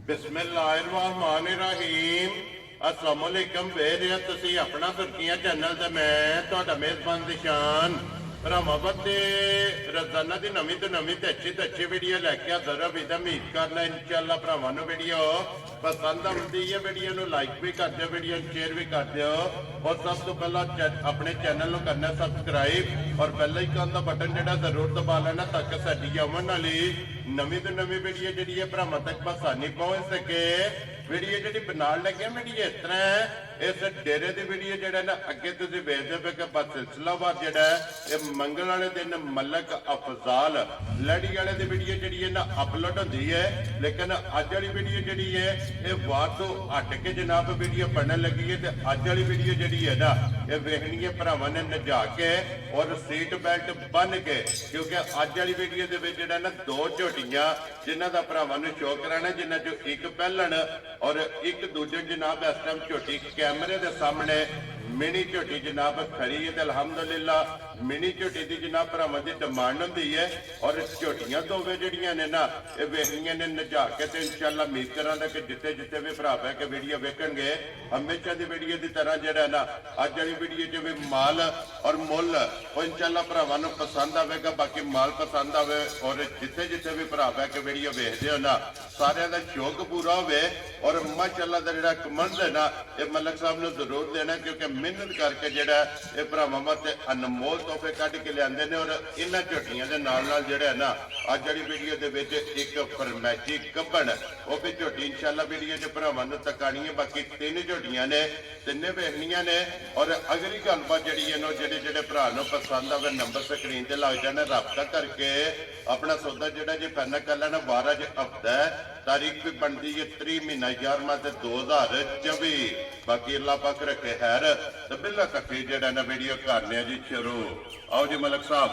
बिस्मिल्लाहिर्रहमानिर्रहीम अस्सलामुअलैकुम वेरिया तुसी अपना सुर्खियां चैनल ते मैं तुहाडा मेज़बान दिशान भरावां ते रोजाना दी नवीं तो अच्छी वीडियो लैके हाज़र हो। उम्मीद करना इंशाअल्लाह भरावां नूं वीडियो पसंद आउंदी है। वीडियो नूं लाइक भी कर दिओ, वीडियो शेयर भी कर दिओ और सब तो पहला अपने चैनल नूं करना सब्सक्राइब और बेल आइकन दा बटन जिहड़ा जरूर दबा लेना ताकि साडी आउण वाली नवीं तो नवीं वीडियो जिहड़ी है भरावां तक आसानी पहुंच सके। वीडियो जी बनाने लगे वीडियो इस तरह है, इस डेरे की वीडियो जो ना अगे तुम वेखते पे कि बस सिलसिलावार जोड़ा है मंगल वाले दिन मलक अफजाल लड़ी वाले की वीडियो जी है ना अपलोड होती है। लेकिन अज वाली वीडियो जी है ये वार तो हट के जनाब वीडियो बनने लगी है। तो अज वाली वीडियो जी है ना ये वेखनी है भरावां ने नजा के और सीट बेल्ट बन के, क्योंकि अज वाली वीडियो के ना दो झोटियां जिन्हों का भरावां नूं शो कराना, जिन्हों चो एक पहलन और एक दूजे जनाब इस टाइम झोटी कैमरे के सामने मिनी झोटी जनाब खड़ी है। तो अलहमदुलिल्लाह मिनी झोटी की जनाब भरावां की डिमांड होंदी है और झोटियां दोवें जड़ियां ने ना ये वेखनियां ने नजा के तो इंशाअल्लाह उम्मीद करांगा कि जिथे जिथे भी भरा बह के वीडियो वेखणगे हमेशा की वीडियो की तरह जिहड़ा ना अज वाली वीडियो च भी माल और मुल वो इंशाअल्लाह भरावां नूं पसंद आवेगा। बाकी माल पसंद आवे और जिथे जिथे भी भरा बह के वीडियो वेखदे हो ना सारिਆਂ ਦਾ शौक पूरा होवे और माशाअल्लाह दा जिहड़ा कमेंट है ना ये मलक साहब नूं जरूर देना, क्योंकि मेहनत करके जिहड़ा ये भरावां वास्ते अनमोल तोहफे कढ के लिआंदे ने। और इन्हां झोटियां दे नाल नाल जिहड़ा है ना अज वाली वीडियो दे विच एक फरमैची कब्बन वो भी झोटी इंशाअल्लाह वीडियो च भरावां नूं तकानी है। बाकी तीन झोटियां ने तिन्ने वेखनियां ने और अगली गलबात जिहड़ी है ना जिहड़े जिहड़े भरा नूं पसंद आवे नंबर स्क्रीन ते लग जाना, राबता करके अपना सौदा जिहड़ा जी फाइनल कर लेना। 12 हफ्ता है, तारीख भी बनती है 3 महीना 11वां 2024। बाकी अल्लाह पाक रखे खैर तो बिल्ला तक जेड़ा ना वीडियो करने जी शुरू। आओ जी मलक साहब,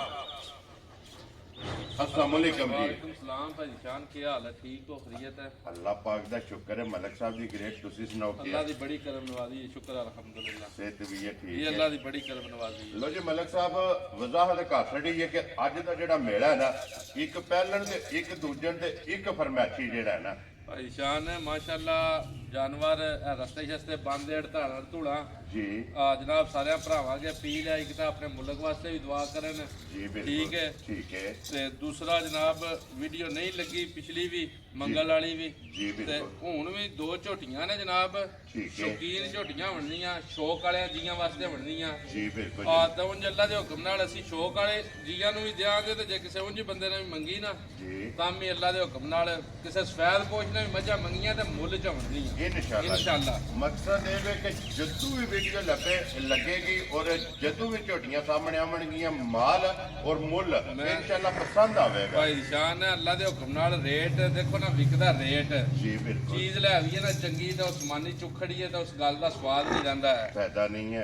अस्सलाम वालेकुम जी। सलाम भाई शान, क्या हाल है? ठीक हो, खैरियत है? अल्लाह पाक दा शुक्र है। मलक साहब जी ग्रेट, तुसी सुनाओ क्या? अल्लाह दी बड़ी करम नवाजी है, शुक्र अल्हम्दुलिल्लाह। सेहत भी है ठीक ये है, अल्लाह दी बड़ी करम नवाजी है। लो जी मलक साहब वजाहत कर छड़ी है कि अज दा जेड़ा मेला है ना एक पहलन ते एक दूजन ते एक फरमैशी जेड़ा है ना भाई शान है माशाअल्लाह। जानवर रस्ते शस्ते बंद हड़ताल धूड़ा जी जनाब सारे भरावां के अपील है, एक तो अपने मुल्क वास्ते भी दुआ करन जी ठीक है ठीक है। ते दूसरा जनाब वीडियो नहीं लगी पिछली भी मंगल वाली भी जी ते बिल्कुल हुण भी दो झोटियां ने जनाब, ठीक है शौकीन झोटियां बननियां, शौक वाले जियां वास्ते बननियां। जी बिल्कुल तो उंज अल्लाह के हुक्म नाल असीं शौक वाले जियां नूं भी देंगे ते जे किसी उंज बंदे ने भी मंगी ना जी तां भी अल्लाह के हुक्म नाल किसी सफेद पोश ने भी मझां मंगियां ते मुੱਲ च बननियां इंशाअल्लाह। मकसद ये है कि जदों भी वीडियो लगेगी और जदों भी झोटियां सामने आवेंगियां माल और मुल इंशाअल्लाह पसंद आवेगा। भाई शान है अल्लाह के हुक्म नाल रेट देखो ना विकदा रेट जी बिल्कुल। चीज ले आवी है ना चंगी तो उस्मानी चुखड़ी है तो उस गल का स्वाद नहीं रहिंदा है, फायदा नहीं है।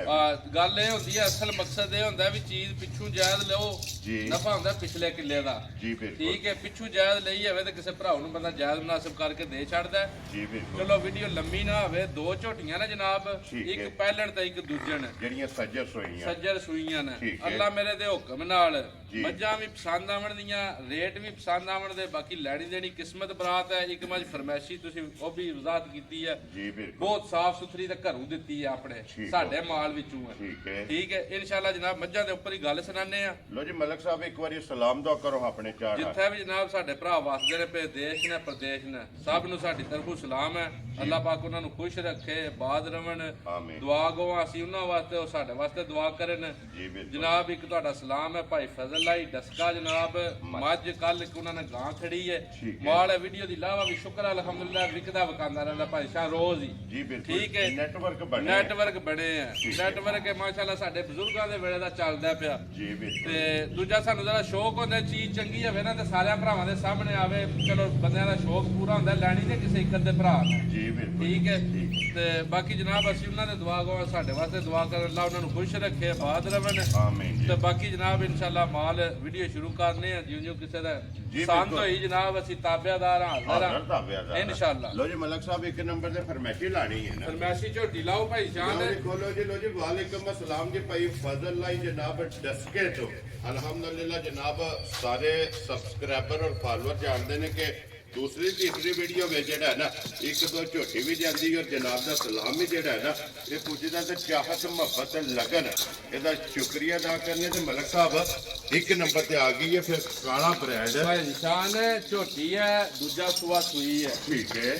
गल ये होंदी है असल मकसद ये होंदा है भी चीज पिछू जायज लो जी नफा होंदा पिछले किले का जी बिल्कुल ठीक है। पिछू जायज लई होवे तो किसी भराव नूं बंदा जायज मुनासिब करके दे छड़दा है। जी बिल्कुल। चलो वीडियो लंबी ना होवे, दो झोटियां ने जनाब, ठीक है। एक पहलण ते एक दूजन जड़ियां सज्जर सोईयां सज्जर सूईयां ने। ठीक है। अल्लाह मेरे दे हुक्म नाल जी। मज्जां भी पसंद आवन दियां, रेट भी पसंद आवन दे, बाकी लैनी देनी किस्मत बरात है। एक मज फरमैशी तुसीं वो भी वजाहत कीती है, जी बिल्कुल बहुत साफ सुथरी ते घरों दित्ती है अपने ठीक है। साडे माल विचों है ठीक है ठीक है। इंशाअल्लाह जनाब मज्जां दे उपर ही गल सुनाने आ। लो जी मलक साहब एक बार सलाम दुआ करो अपने चार जिथे भी जनाब साडे भरा वसदे ने पे देश ने प्रदेश ने सब नूं साडी तरफों सलाम है। अल्लाह पाक उन्हां नूं खुश रखे, बाद रवन, आमीन दुआ गो असीं उन्हां वास्ते और साडे वास्ते दुआ करन जी बिल्कुल। जनाब। एक तुहाडा सलाम है भाई फजल लाई डस्का जनाब, मज कल एक उन्होंने गां खड़ी है ठीक है। माल है वीडियो दी लावा भी शुक्र अल्हम्दुलिल्लाह विकदा वकांदा रहंदा भाई शाह रोज ही जी बिल्कुल ठीक है। नेटवर्क बने नेटवर्क बने हैं, ठीक है। नेटवर्क है माशाअल्लाह साडे बुजुर्गां दे वेले दा चलदा पिया जी बिल्कुल ते दूजा सानू जरा शौक होंदा चीज चंगी होवे ना ते सारे भरावां दे सामने आवे। चलो बंदियां दा शौक पूरा होंदा, लैनी ते किसी एक अद्धे भरा ने जी बिल्कुल ठीक है। ठीक ते बाकी जनाब असीं उन्हां दे दुआ गो साडे वास्ते दुआ कर अल्लाह उन्हां नूं खुश रखे, बाद रवन। आमीन जी ਤੇ ਬਾਕੀ ਜਨਾਬ ਇਨਸ਼ਾਅੱਲਾ ਮਾਲ ਵੀਡੀਓ ਸ਼ੁਰੂ ਕਰਨੇ ਆ ਜਿਉਂ-ਜਿਉਂ ਕਿਸੇ ਦਾ ਜੀ ਪਸੰਦ ਬਿਲਕੁਲ। ਹੋਈ ਜਨਾਬ ਅਸੀਂ ਤਾਬਿਆਦਾਰ ਹਾਜ਼ਰ ਆ ਇਨਸ਼ਾਅੱਲਾ। लो जी मलक साहब एक नंबर से फरमैशी लानी है ना फरमाइशी ਝੋਟੀ लाओ भाई शान लो जी खोलो जी। लो जी वालेकुम अस्सलाम जी भाई फजल लाई जनाब डस्के तो अल्हम्दुलिल्लाह जनाब सारे सब्सक्राइबर और फॉलोअर जानते हैं कि ਦੂਸਰੀ ਤੀਸਰੀ ਵੀਡੀਓ ਵਿੱਚ ਜਿਹੜਾ ਨਾ ਇੱਕ ਦੋ ਝੋਟੀ ਵੀ ਜਾਂਦੀ ਔਰ ਜਨਾਬ ਦਾ ਸਲਾਮ ਵੀ ਜਿਹੜਾ ਨਾ ਇਹ ਪੁੱਜਦਾ ਤੇ ਚਾਹਤ ਮੁਹੱਬਤ ਲਗਨ ਇਹਦਾ ਸ਼ੁਕਰੀਆ ਅਦਾ ਕਰਨੇ ਤੇ ਮਲਕ ਸਾਹਿਬ ਇੱਕ ਨੰਬਰ ਤੇ ਆ ਗਈ ਹੈ ਫਿਰ ਕਾਲਾ ਬ੍ਰਾਂਡ ਭਾਈ ਨਿਸ਼ਾਨ ਝੋਟੀ ਹੈ, ਦੂਜਾ ਸੂਆ ਸੂਈ ਹੈ।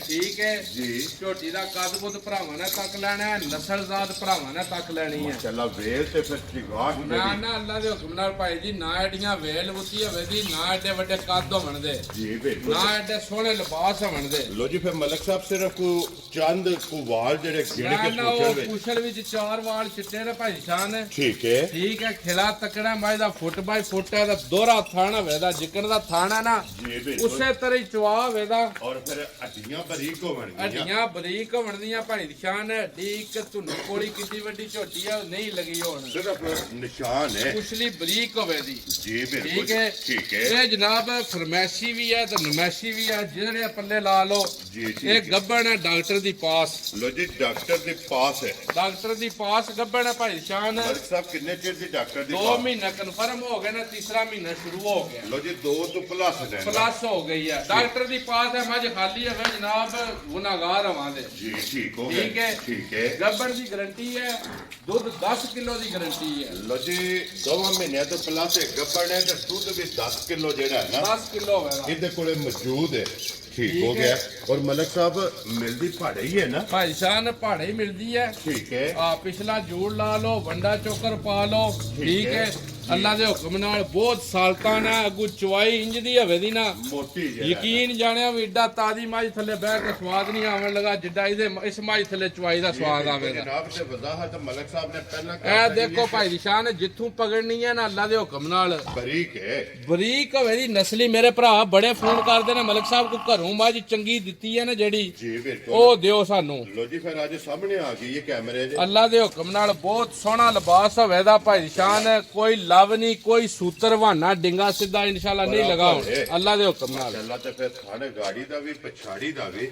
ਠੀਕ ਹੈ ਜੀ। ਝੋਟੀ ਦਾ ਕੱਦ ਬੁੱਧ ਭਰਾਵਾਂ ਨੇ ਤੱਕ ਲੈਣਾ ਹੈ, ਨਸਲਜ਼ਾਤ ਭਰਾਵਾਂ ਨੇ ਤੱਕ ਲੈਣੀ ਹੈ। ਚੱਲਾ ਵੇਲ ਤੇ ਫਿਰ ਚਿਗਾਟ ਨਾ ਨਾ ਅੱਲਾ ਦੇ ਹੁਕਮ ਨਾਲ ਭਾਈ ਜੀ, ਨਾ ਐਡੀਆਂ ਵੇਲ ਬੁੱਤੀ ਹੋਵੇ ਦੀ, ਨਾ ਐਡੇ ਵੱਡੇ ਕੱਦ ਹੋਣ ਦੇ, ਜੀ ਬਿਲਕੁਲ ਨਾ ਐਡੇ ਸੋਹਣੇ ਲਿਬਾਸ ਹੋਣ ਦੇ। ਲੋ ਜੀ ਫਿਰ ਮਲਕ ਸਾਹਿਬ ਸਿਰਫ ਚੰਦ ਕੋ ਵਾਲ ਜਿਹੜੇ ਗਿਣ ਨਾ ਕੇ ਨਾ ਉਹ ਪੁੱਛਣ ਵਿੱਚ ਪੁੱਛਲ ਵਿੱਚ 4 ਵਾਲ ਚਿੱਟੇ ਨੇ ਭਾਈ ਨਿਸ਼ਾਨ। ਠੀਕ ਹੈ ਠੀਕ ਹੈ, ਖਿਲਾ ਤਕੜਾ ਮਾਈ ਦਾ ਫੁੱਟ ਬਾਈ ਫੁੱਟ ਹੈ ਦਾ ਦੋਹਰਾ ਥਾਣਾ ਹੋਵੇਦਾ, ਜਿੱਕਣ ਦਾ ਥਾਣਾ ਨਾ ਜੀ ਬਿਲਕੁਲ ਉਸੇ ਤਰ੍ਹਾਂ ਹੀ ਚਵਾ ਹੋਵੇਦਾ। ਔਰ ਫਿਰ ਹੱਡੀਆਂ ਬਰੀਕ ਹੋਣਗੀਆਂ ਹੱਡੀਆਂ ਬਰੀਕ ਹੋਣ ਦੀਆਂ ਭਾਈ ਨਿਸ਼ਾਨ। ਡੀਕ ਧੁੰਨ ਕੋੜੀ ਕਿੰਨੀ ਵੱਡੀ ਝੋਟੀ ਆ, ਉਹ ਨਹੀਂ ਲੱਗੀ ਹੋਣ। ਸਿਰਫ ਨਿਸ਼ਾਨ ਹੈ ਕੁਛਲੀ ਬਰੀਕ ਹੋਵੇ ਦੀ। ਜੀ ਬਿਲਕੁਲ ਠੀਕ ਹੈ ਠੀਕ ਹੈ ਇਹ ਜਨਾਬ ਫਰਮੈਸ਼ੀ ਵੀ ਹੈ ਤੇ ਨਮੈਸ਼ੀ ਵੀ ਹੈ, ਜਿਹੜੇ ਪੱਲੇ ਲਾ ਲਓ। ਜੀ ਠੀਕ ਇਹ ਗੱਬਣ ਹੈ ਡਾਕਟਰ ਦੀ ਪਾਸ, ਲੋ ਜੀ ਡਾਕਟਰ ਦੇ ਪਾਸ ਹੈ ਡਾਕਟਰ ਦੀ ਪਾਸ ਗੱਬਣ ਹੈ ਭਾਈ ਨਿਸ਼ਾਨ। ਮਲਕ ਸਾਹਿਬ ਕਿੰਨੇ ਚਿਰ ਦੀ ਡਾਕਟਰ ਦੀ 2 ਪਾਸ? ਮਹੀਨਾ ਕਨਫਰਮ ਹੋ ਗਏ ਨਾ, ਤੀਸਰਾ ਮਹੀਨਾ ਸ਼ੁਰੂ ਹੋ ਗਿਆ, ਲੋ ਜੀ 2 ਤੋਂ ਪਲੱਸ ਨੇ ਪਲੱਸ ਹੋ ਗਈ ਹੈ। ਡਾਕਟਰ ਦੀ ਪਾਸ ਹੈ, ਮੱਝ ਖਾਲੀ ਹੈ ਜਨਾਬ, ਗੁਨਾਹਗਾਰ ਹਵਾਂ ਜੀ ਠੀਕ ਹੋ ਠੀਕ ਗਿਆ ਹੈ। ਠੀਕ ਹੈ ਗੱਬਣ ਦੀ ਗਾਰੰਟੀ ਹੈ, ਦੁੱਧ 10 ਕਿਲੋ ਦੀ ਗਾਰੰਟੀ ਹੈ। ਲੋ ਜੀ 2 ਮਹੀਨਿਆਂ ਤੋਂ ਪਲੱਸ ਹੈ ਗੱਬੜ ਹੈ ਤੇ ਦੁੱਧ ਵੀ 10 ਕਿਲੋ ਜਿਹੜਾ ਹੈ ਨਾ 10 ਕਿਲੋ ਹੋਵੇਗਾ ਇਹਦੇ ਕੋਲੇ ਮੌਜੂਦ ਹੈ ਠੀਕ ਹੋ ਠੀਕ ਗਿਆ ਹੈ। ਔਰ ਮਲਕ ਸਾਹਿਬ ਮਿਲਦੀ ਭਾੜੇ ਹੀ ਹੈ ਨਾ ਭਾਈ ਸਾਹਿਬ ਪਹਾੜੇ ਹੀ ਮਿਲਦੀ ਹੈ। ਠੀਕ ਹੈ ਆ ਪਿਛਲਾ ਜੋੜ ਲਾ ਲਓ, ਵੰਡਾ ਚੋਕਰ ਪਾ ਲਓ। ਠੀਕ ਹੈ। ਹੈ, ਅੱਲਾ ਦੇ ਹੁਕਮ ਨਾਲ ਬਹੁਤ ਸਾਲਤਾਂ ਨਾ ਅਗੂ ਚਵਾਈ ਇੰਜ ਦੀ ਹੋਵੇ ਦੀ ਨਾ, ਮੋਟੀ ਜਿਹੜਾ ਯਕੀਨ ਜਾਣਿਆ ਵੀ ਏਡਾ ਤਾਜ਼ੀ ਮੱਝ ਥੱਲੇ ਬਹਿ ਕੇ ਸਵਾਦ ਨਹੀਂ ਆਉਣ ਲੱਗਾ ਜਿੱਡਾ ਇਹਦੇ ਇਸ ਮੱਝ ਥੱਲੇ ਚਵਾਈ ਦਾ ਸਵਾਦ ਆਵੇਗਾ। ਜਨਾਬ ਤੇ ਵਜ਼ਾਹਤ ਮਲਕ ਸਾਹਿਬ ਨੇ ਪਹਿਲਾਂ ਇਹ ਦੇਖੋ ਭਾਈ ਨਿਸ਼ਾਨ, ਜਿੱਥੋਂ ਪਕੜਨੀ ਹੈ ਨਾ ਅੱਲਾ ਦੇ ਹੁਕਮ ਨਾਲ ਬਰੀਕ ਹੈ ਬਰੀਕ ਹੋਵੇ ਦੀ ਨਸਲੀ। ਮੇਰੇ ਭਰਾ ਬੜੇ ਫੋਨ ਕਰਦੇ ਨੇ, ਮਲਕ ਸਾਹਿਬ ਕੋ ਘਰੋਂ ਮੱਝ ਚੰਗੀ ਦਿੱਤੀ ਹੈ ਨਾ ਜਿਹੜੀ, ਜੀ ਬਿਲਕੁਲ ਉਹ ਦਿਓ ਸਾਨੂੰ। ਲੋ ਜੀ ਫਿਰ ਅੱਜ ਸਾਹਮਣੇ ਆ ਗਈ ਹੈ ਕੈਮਰੇ ਦੇ ਅੱਲਾ ਦੇ ਹੁਕਮ ਨਾਲ ਬਹੁਤ ਸੋਹਣਾ ਲਿਬਾਸ ਹੋਵੇ ਦਾ ਭਾਈ ਨਿਸ਼ਾਨ, ਕੋਈ ਲਵ ਨਹੀਂ, ਕੋਈ ਸੂਤਰ ਬਹਾਨਾ ਡਿੰਗਾ ਸਿੱਧਾ ਇਨਸ਼ਾਅੱਲਾ ਨਹੀਂ ਲਗਾਉ ਅੱਲਾ ਦੇ ਹੁਕਮ ਨਾਲ। ਮਾਸ਼ਾਅੱਲਾ ਤੇ ਫਿਰ ਥਾਣੇ ਗਾੜੀ ਦਾ ਵੀ ਪਛਾੜੀ ਦਾ ਵੀ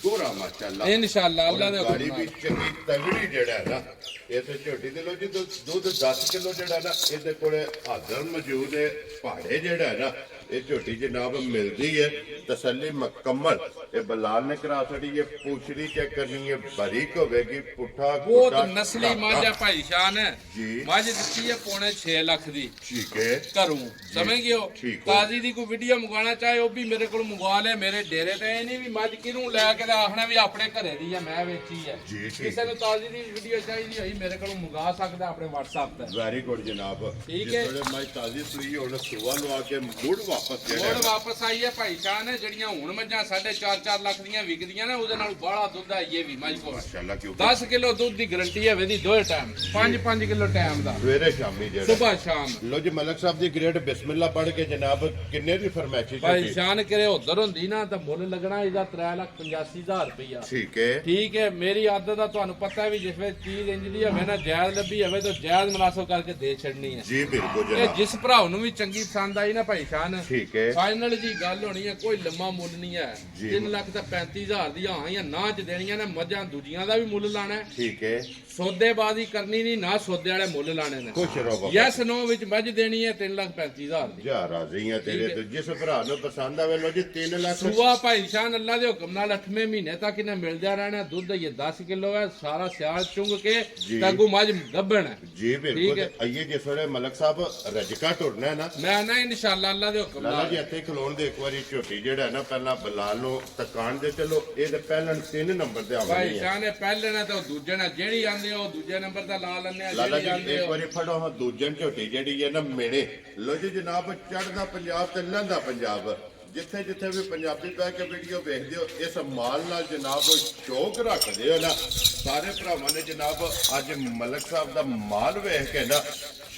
ਪੂਰਾ ਮਾਸ਼ਾਅੱਲਾ ਇਨਸ਼ਾਅੱਲਾ ਅੱਲਾ ਦੇ ਗਾੜੀ ਹੁਕਮ ਵੀ ਨਾਲ। ਚੰਗੀ ਤਗੜੀ ਜਿਹੜਾ ਹੈ ਨਾ ਇਸ ਝੋਟੀ ਦੇ ਲੋ ਜੀ ਦੁੱਧ 10 ਕਿਲੋ ਜਿਹੜਾ ਨਾ ਇਹਦੇ ਕੋਲੇ ਹਾਜ਼ਰ ਮੌਜੂਦ ਹੈ ਭਾੜੇ ਜਿਹੜਾ ਹੈ ਨਾ ਇਹ ਝੋਟੀ ਜਨਾਬ ਮਿਲਦੀ ਹੈ ਤਸੱਲੀ ਮੁਕੰਮਲ। ਇਹ ਬਲਾਲ ਨੇ ਕਰਾ ਛੜੀ ਹੈ, ਪੁੱਛੜੀ ਚੈੱਕ ਕਰਨੀ ਹੈ, ਬਾਰੀਕ ਹੋਵੇਗੀ, ਪੁੱਠਾ ਬਹੁਤ ਗੁੱਟਾ, ਨਸਲੀ ਮੱਝ ਹੈ ਭਾਈ ਨਿਸ਼ਾਨ। ਜੀ। ਮੱਝ ਦਿੱਤੀ ਹੈ ਪੌਣੇ 6 ਲੱਖ ਦੀ ਠੀਕ ਹੈ ਘਰੋਂ, ਸਮਝ ਗਿਓ। ਠੀਕ ਹੈ। ਤਾਜ਼ੀ ਦੀ ਕੋਈ ਵੀਡੀਓ ਮੰਗਵਾਉਣਾ ਚਾਹੇ ਉਹ ਵੀ ਮੇਰੇ ਕੋਲ ਮੰਗਵਾ ਲੈ, ਮੇਰੇ ਡੇਰੇ ਤੇ। ਇਹ ਨਹੀਂ ਵੀ ਮੱਝ ਕਿਹਨੂੰ ਲੈ ਕੇ ਤੇ ਆਖਣਾ ਵੀ ਆਪਣੇ ਘਰੇ ਦੀ ਹੈ ਮੈਂ ਵੇਚੀ ਹੈ। ਜੀ, ਠੀਕ। ਕਿਸੇ ਨੂੰ ਤਾਜ਼ੀ ਦੀ ਵੀਡੀਓ ਚਾਹੀਦੀ ਹੋਈ ਮੇਰੇ ਕੋਲ ਮੰਗਾ ਸਕਦਾ ਆਪਣੇ WhatsApp ਤੇ। ਵੈਰੀ ਗੁੱਡ ਜਨਾਬ ਠੀਕ ਹੈ। ਜਿਹੜੇ ਮੈਂ ਤਾਜ਼ੀ ਸੂਈ ਹੁਣ ਸੁਆ ਲਵਾ ਕੇ ਮੁੜ ਵਾਪਸ ਜਿਹੜਾ ਹੁਣ ਵਾਪਸ ਆਈ ਹੈ ਭਾਈ ਸਾਹਿਬ, ਜਿਹੜੀਆਂ ਹੁਣ ਮੱਝਾਂ 4.5 ਲੱਖ ਦੀਆਂ ਵਿਕਦੀਆਂ ਨੇ, ਉਹਦੇ ਨਾਲ ਬਾਹਲਾ ਦੁੱਧ ਹੈ ਇਹ ਵੀ ਮੱਝ ਕੋਲ। ਮਾਸ਼ਾਅੱਲਾ ਕਿਉਂ 10 ਕਿਲੋ ਦੁੱਧ ਦੀ ਗਾਰੰਟੀ ਹੈ ਵੇਦੀ, ਦੋਏ ਟਾਈਮ 5-5 ਕਿਲੋ ਟਾਈਮ ਦਾ, ਸਵੇਰੇ ਸ਼ਾਮੀ ਜਿਹੜਾ ਸਵੇਰ ਸ਼ਾਮ। ਲੋ ਜੀ ਮਲਕ ਸਾਹਿਬ ਦੀ ਗ੍ਰੇਡ ਬਿਸਮਿਲ੍ਲਾ ਪੜ੍ਹ ਕੇ ਜਨਾਬ ਕਿੰਨੇ ਦੀ ਫਰਮਾਇਸ਼ੀ ਭਾਈ ਚੱਲੀ? ਸ਼ਾਨ ਕਰੇ ਉਧਰ ਹੁੰਦੀ ਨਾ ਤਾਂ ਮੁੱਲ ਲੱਗਣਾ ਇਹਦਾ 3,85,000 ਰੁਪਇਆ। ਠੀਕ ਹੈ ਠੀਕ ਹੈ, ਮੇਰੀ ਆਦਤ ਦਾ ਤੁਹਾਨੂੰ ਪਤਾ ਵੀ ਜਿਸ ਵੇਲੇ ਚੀਜ਼ ਇੰਜ ਦੀ ਹੋਵੇ ਨਾ, ਜਾਇਜ਼ ਲੱਭੀ ਹੋਵੇ ਤਾਂ ਜਾਇਜ਼ ਮੁਨਾਸਬ ਕਰਕੇ ਦੇ ਛੱਡਣੀ ਹੈ। ਜੀ ਬਿਲਕੁਲ ਇਹ ਜਨਾਬ ਜਿਸ ਭਰਾ ਨੂੰ ਵੀ ਚੰਗੀ ਪਸੰਦ ਆਈ ਨਾ ਭਾਈ ਸ਼ਾਨ, ਠੀਕ ਹੈ ਫਾਈਨਲ ਜੀ ਗੱਲ ਹੋਣੀ ਹੈ, ਕੋਈ ਲੰਮਾ ਮੁੱਲ ਨਹੀਂ ਹੈ। ਜੀ। 3 ਲੱਖ ਤਾਂ 35,000 ਦੀਆਂ ਹਾਂ ਜਾਂ ਨਾ ਚ ਦੇਣੀਆਂ ਨੇ, ਮੱਝਾਂ ਦੂਜੀਆਂ ਦਾ ਵੀ ਮੁੱਲ ਲਾਣਾ ਹੈ। ਠੀਕ ਹੈ ਸੌਦੇਬਾਜ਼ੀ ਕਰਨੀ ਨਹੀਂ, ਨਾ ਸੌਦੇ ਵਾਲੇ ਮੁੱਲ ਲਾਣੇ ਨੇ। ਖੁਸ਼ ਰਹੋ ਬਾਬਾ ਯੈਸ ਨੋ ਵਿੱਚ ਮੱਝ ਦੇਣੀ ਹੈ 3,35,000 ਦੀ। ਜਾ ਰਾਜ਼ੀ ਆ ਤੇਰੇ ਠੀਕ ਹੈ। ਤੋਂ ਜਿਸ ਭਰਾ ਨੂੰ ਪਸੰਦ ਆਵੇ ਲੋ ਜੀ 3 ਲੱਖ ਸੂਆ ਭਾਈ ਸ਼ਾਨ ਅੱਲਾ ਦੇ ਹੁਕਮ ਨਾਲ 8ਵੇਂ ਮਹੀਨੇ ਤੱਕ ਇਹਨੇ ਮਿਲਦਾ ਰਹਿਣਾ। ਦੁੱਧ ਇਹ 10 ਕਿਲੋ ਹੈ, ਸਾਰਾ ਸਿਆਲ ਚੁੰਗ ਕੇ ਜੀ। ਤਾਗੂ ਮੱਝ ਗੱਭਣ ਹੈ। ਜੀ ਠੀਕ ਬਿਲਕੁਲ ਹੈ। ਆਈਏ ਜਿਸ ਵੇਲੇ ਮਲਕ ਸਾਹਿਬ ਰਜਕਾ ਟੁਰਨਾ ਹੈ ਨਾ ਮੈਂ ਨਾ ਇਨਸ਼ਾਅੱਲਾ ਅੱਲਾ ਦੇ ਹੁਕਮ ਲਾਲਾ ਜੀ ਨਾਲ ਇੱਥੇ ਖਲੋਣ ਦੇ ਇੱਕ ਵਾਰੀ ਝੋਟੀ ਜਿਹੜਾ ਹੈ ਨਾ ਪਹਿਲਾਂ ਬਲਾਲ ਨੂੰ ਤਕਾਨ ਦੇ ਚਲੋ ਇਹ ਤੇ ਪਹਿਲਾਂ 3 ਨੰਬਰ ਤੇ ਭਾਈ ਆਉਣੀ ਹੈ ਸ਼ਾਨ ਪਹਿਲੇ ਨਾ ਤਾਂ ਦੂਜੇ ਨਾਲ ਜਿਹੜੀ ਆਂਦੇ ਹੋ ਦੂਜੇ ਨੰਬਰ ਤੇ ਲਾ ਲੈਣੇ ਆ, ਲਾਲਾ ਜਿਹੜੀ ਜੀ ਆਂਦੇ ਇੱਕ ਹੋ। ਵਾਰੀ ਫੜੋ ਹਾਂ ਦੂਜਨ ਝੋਟੀ ਜਿਹੜੀ ਹੈ ਨਾ ਮੇੜੇ ਲੋ ਜੀ ਜਨਾਬ ਚੜ੍ਹਦਾ ਪੰਜਾਬ ਤੇ ਲੰਘਦਾ ਪੰਜਾਬ ਜਿੱਥੇ ਜਿੱਥੇ ਵੀ ਪੰਜਾਬੀ ਬਹਿ ਕੇ ਵੀਡੀਓ ਵੇਖਦੇ ਹੋ ਇਸ ਮਾਲ ਨਾਲ ਜਨਾਬ ਸ਼ੌਕ ਰੱਖਦੇ ਹੋ ਨਾ ਸਾਰੇ ਭਰਾਵਾਂ ਨੇ ਜਨਾਬ ਅੱਜ ਮਲਕ ਸਾਹਿਬ ਦਾ ਮਾਲ ਵੇਖ ਕੇ ਨਾ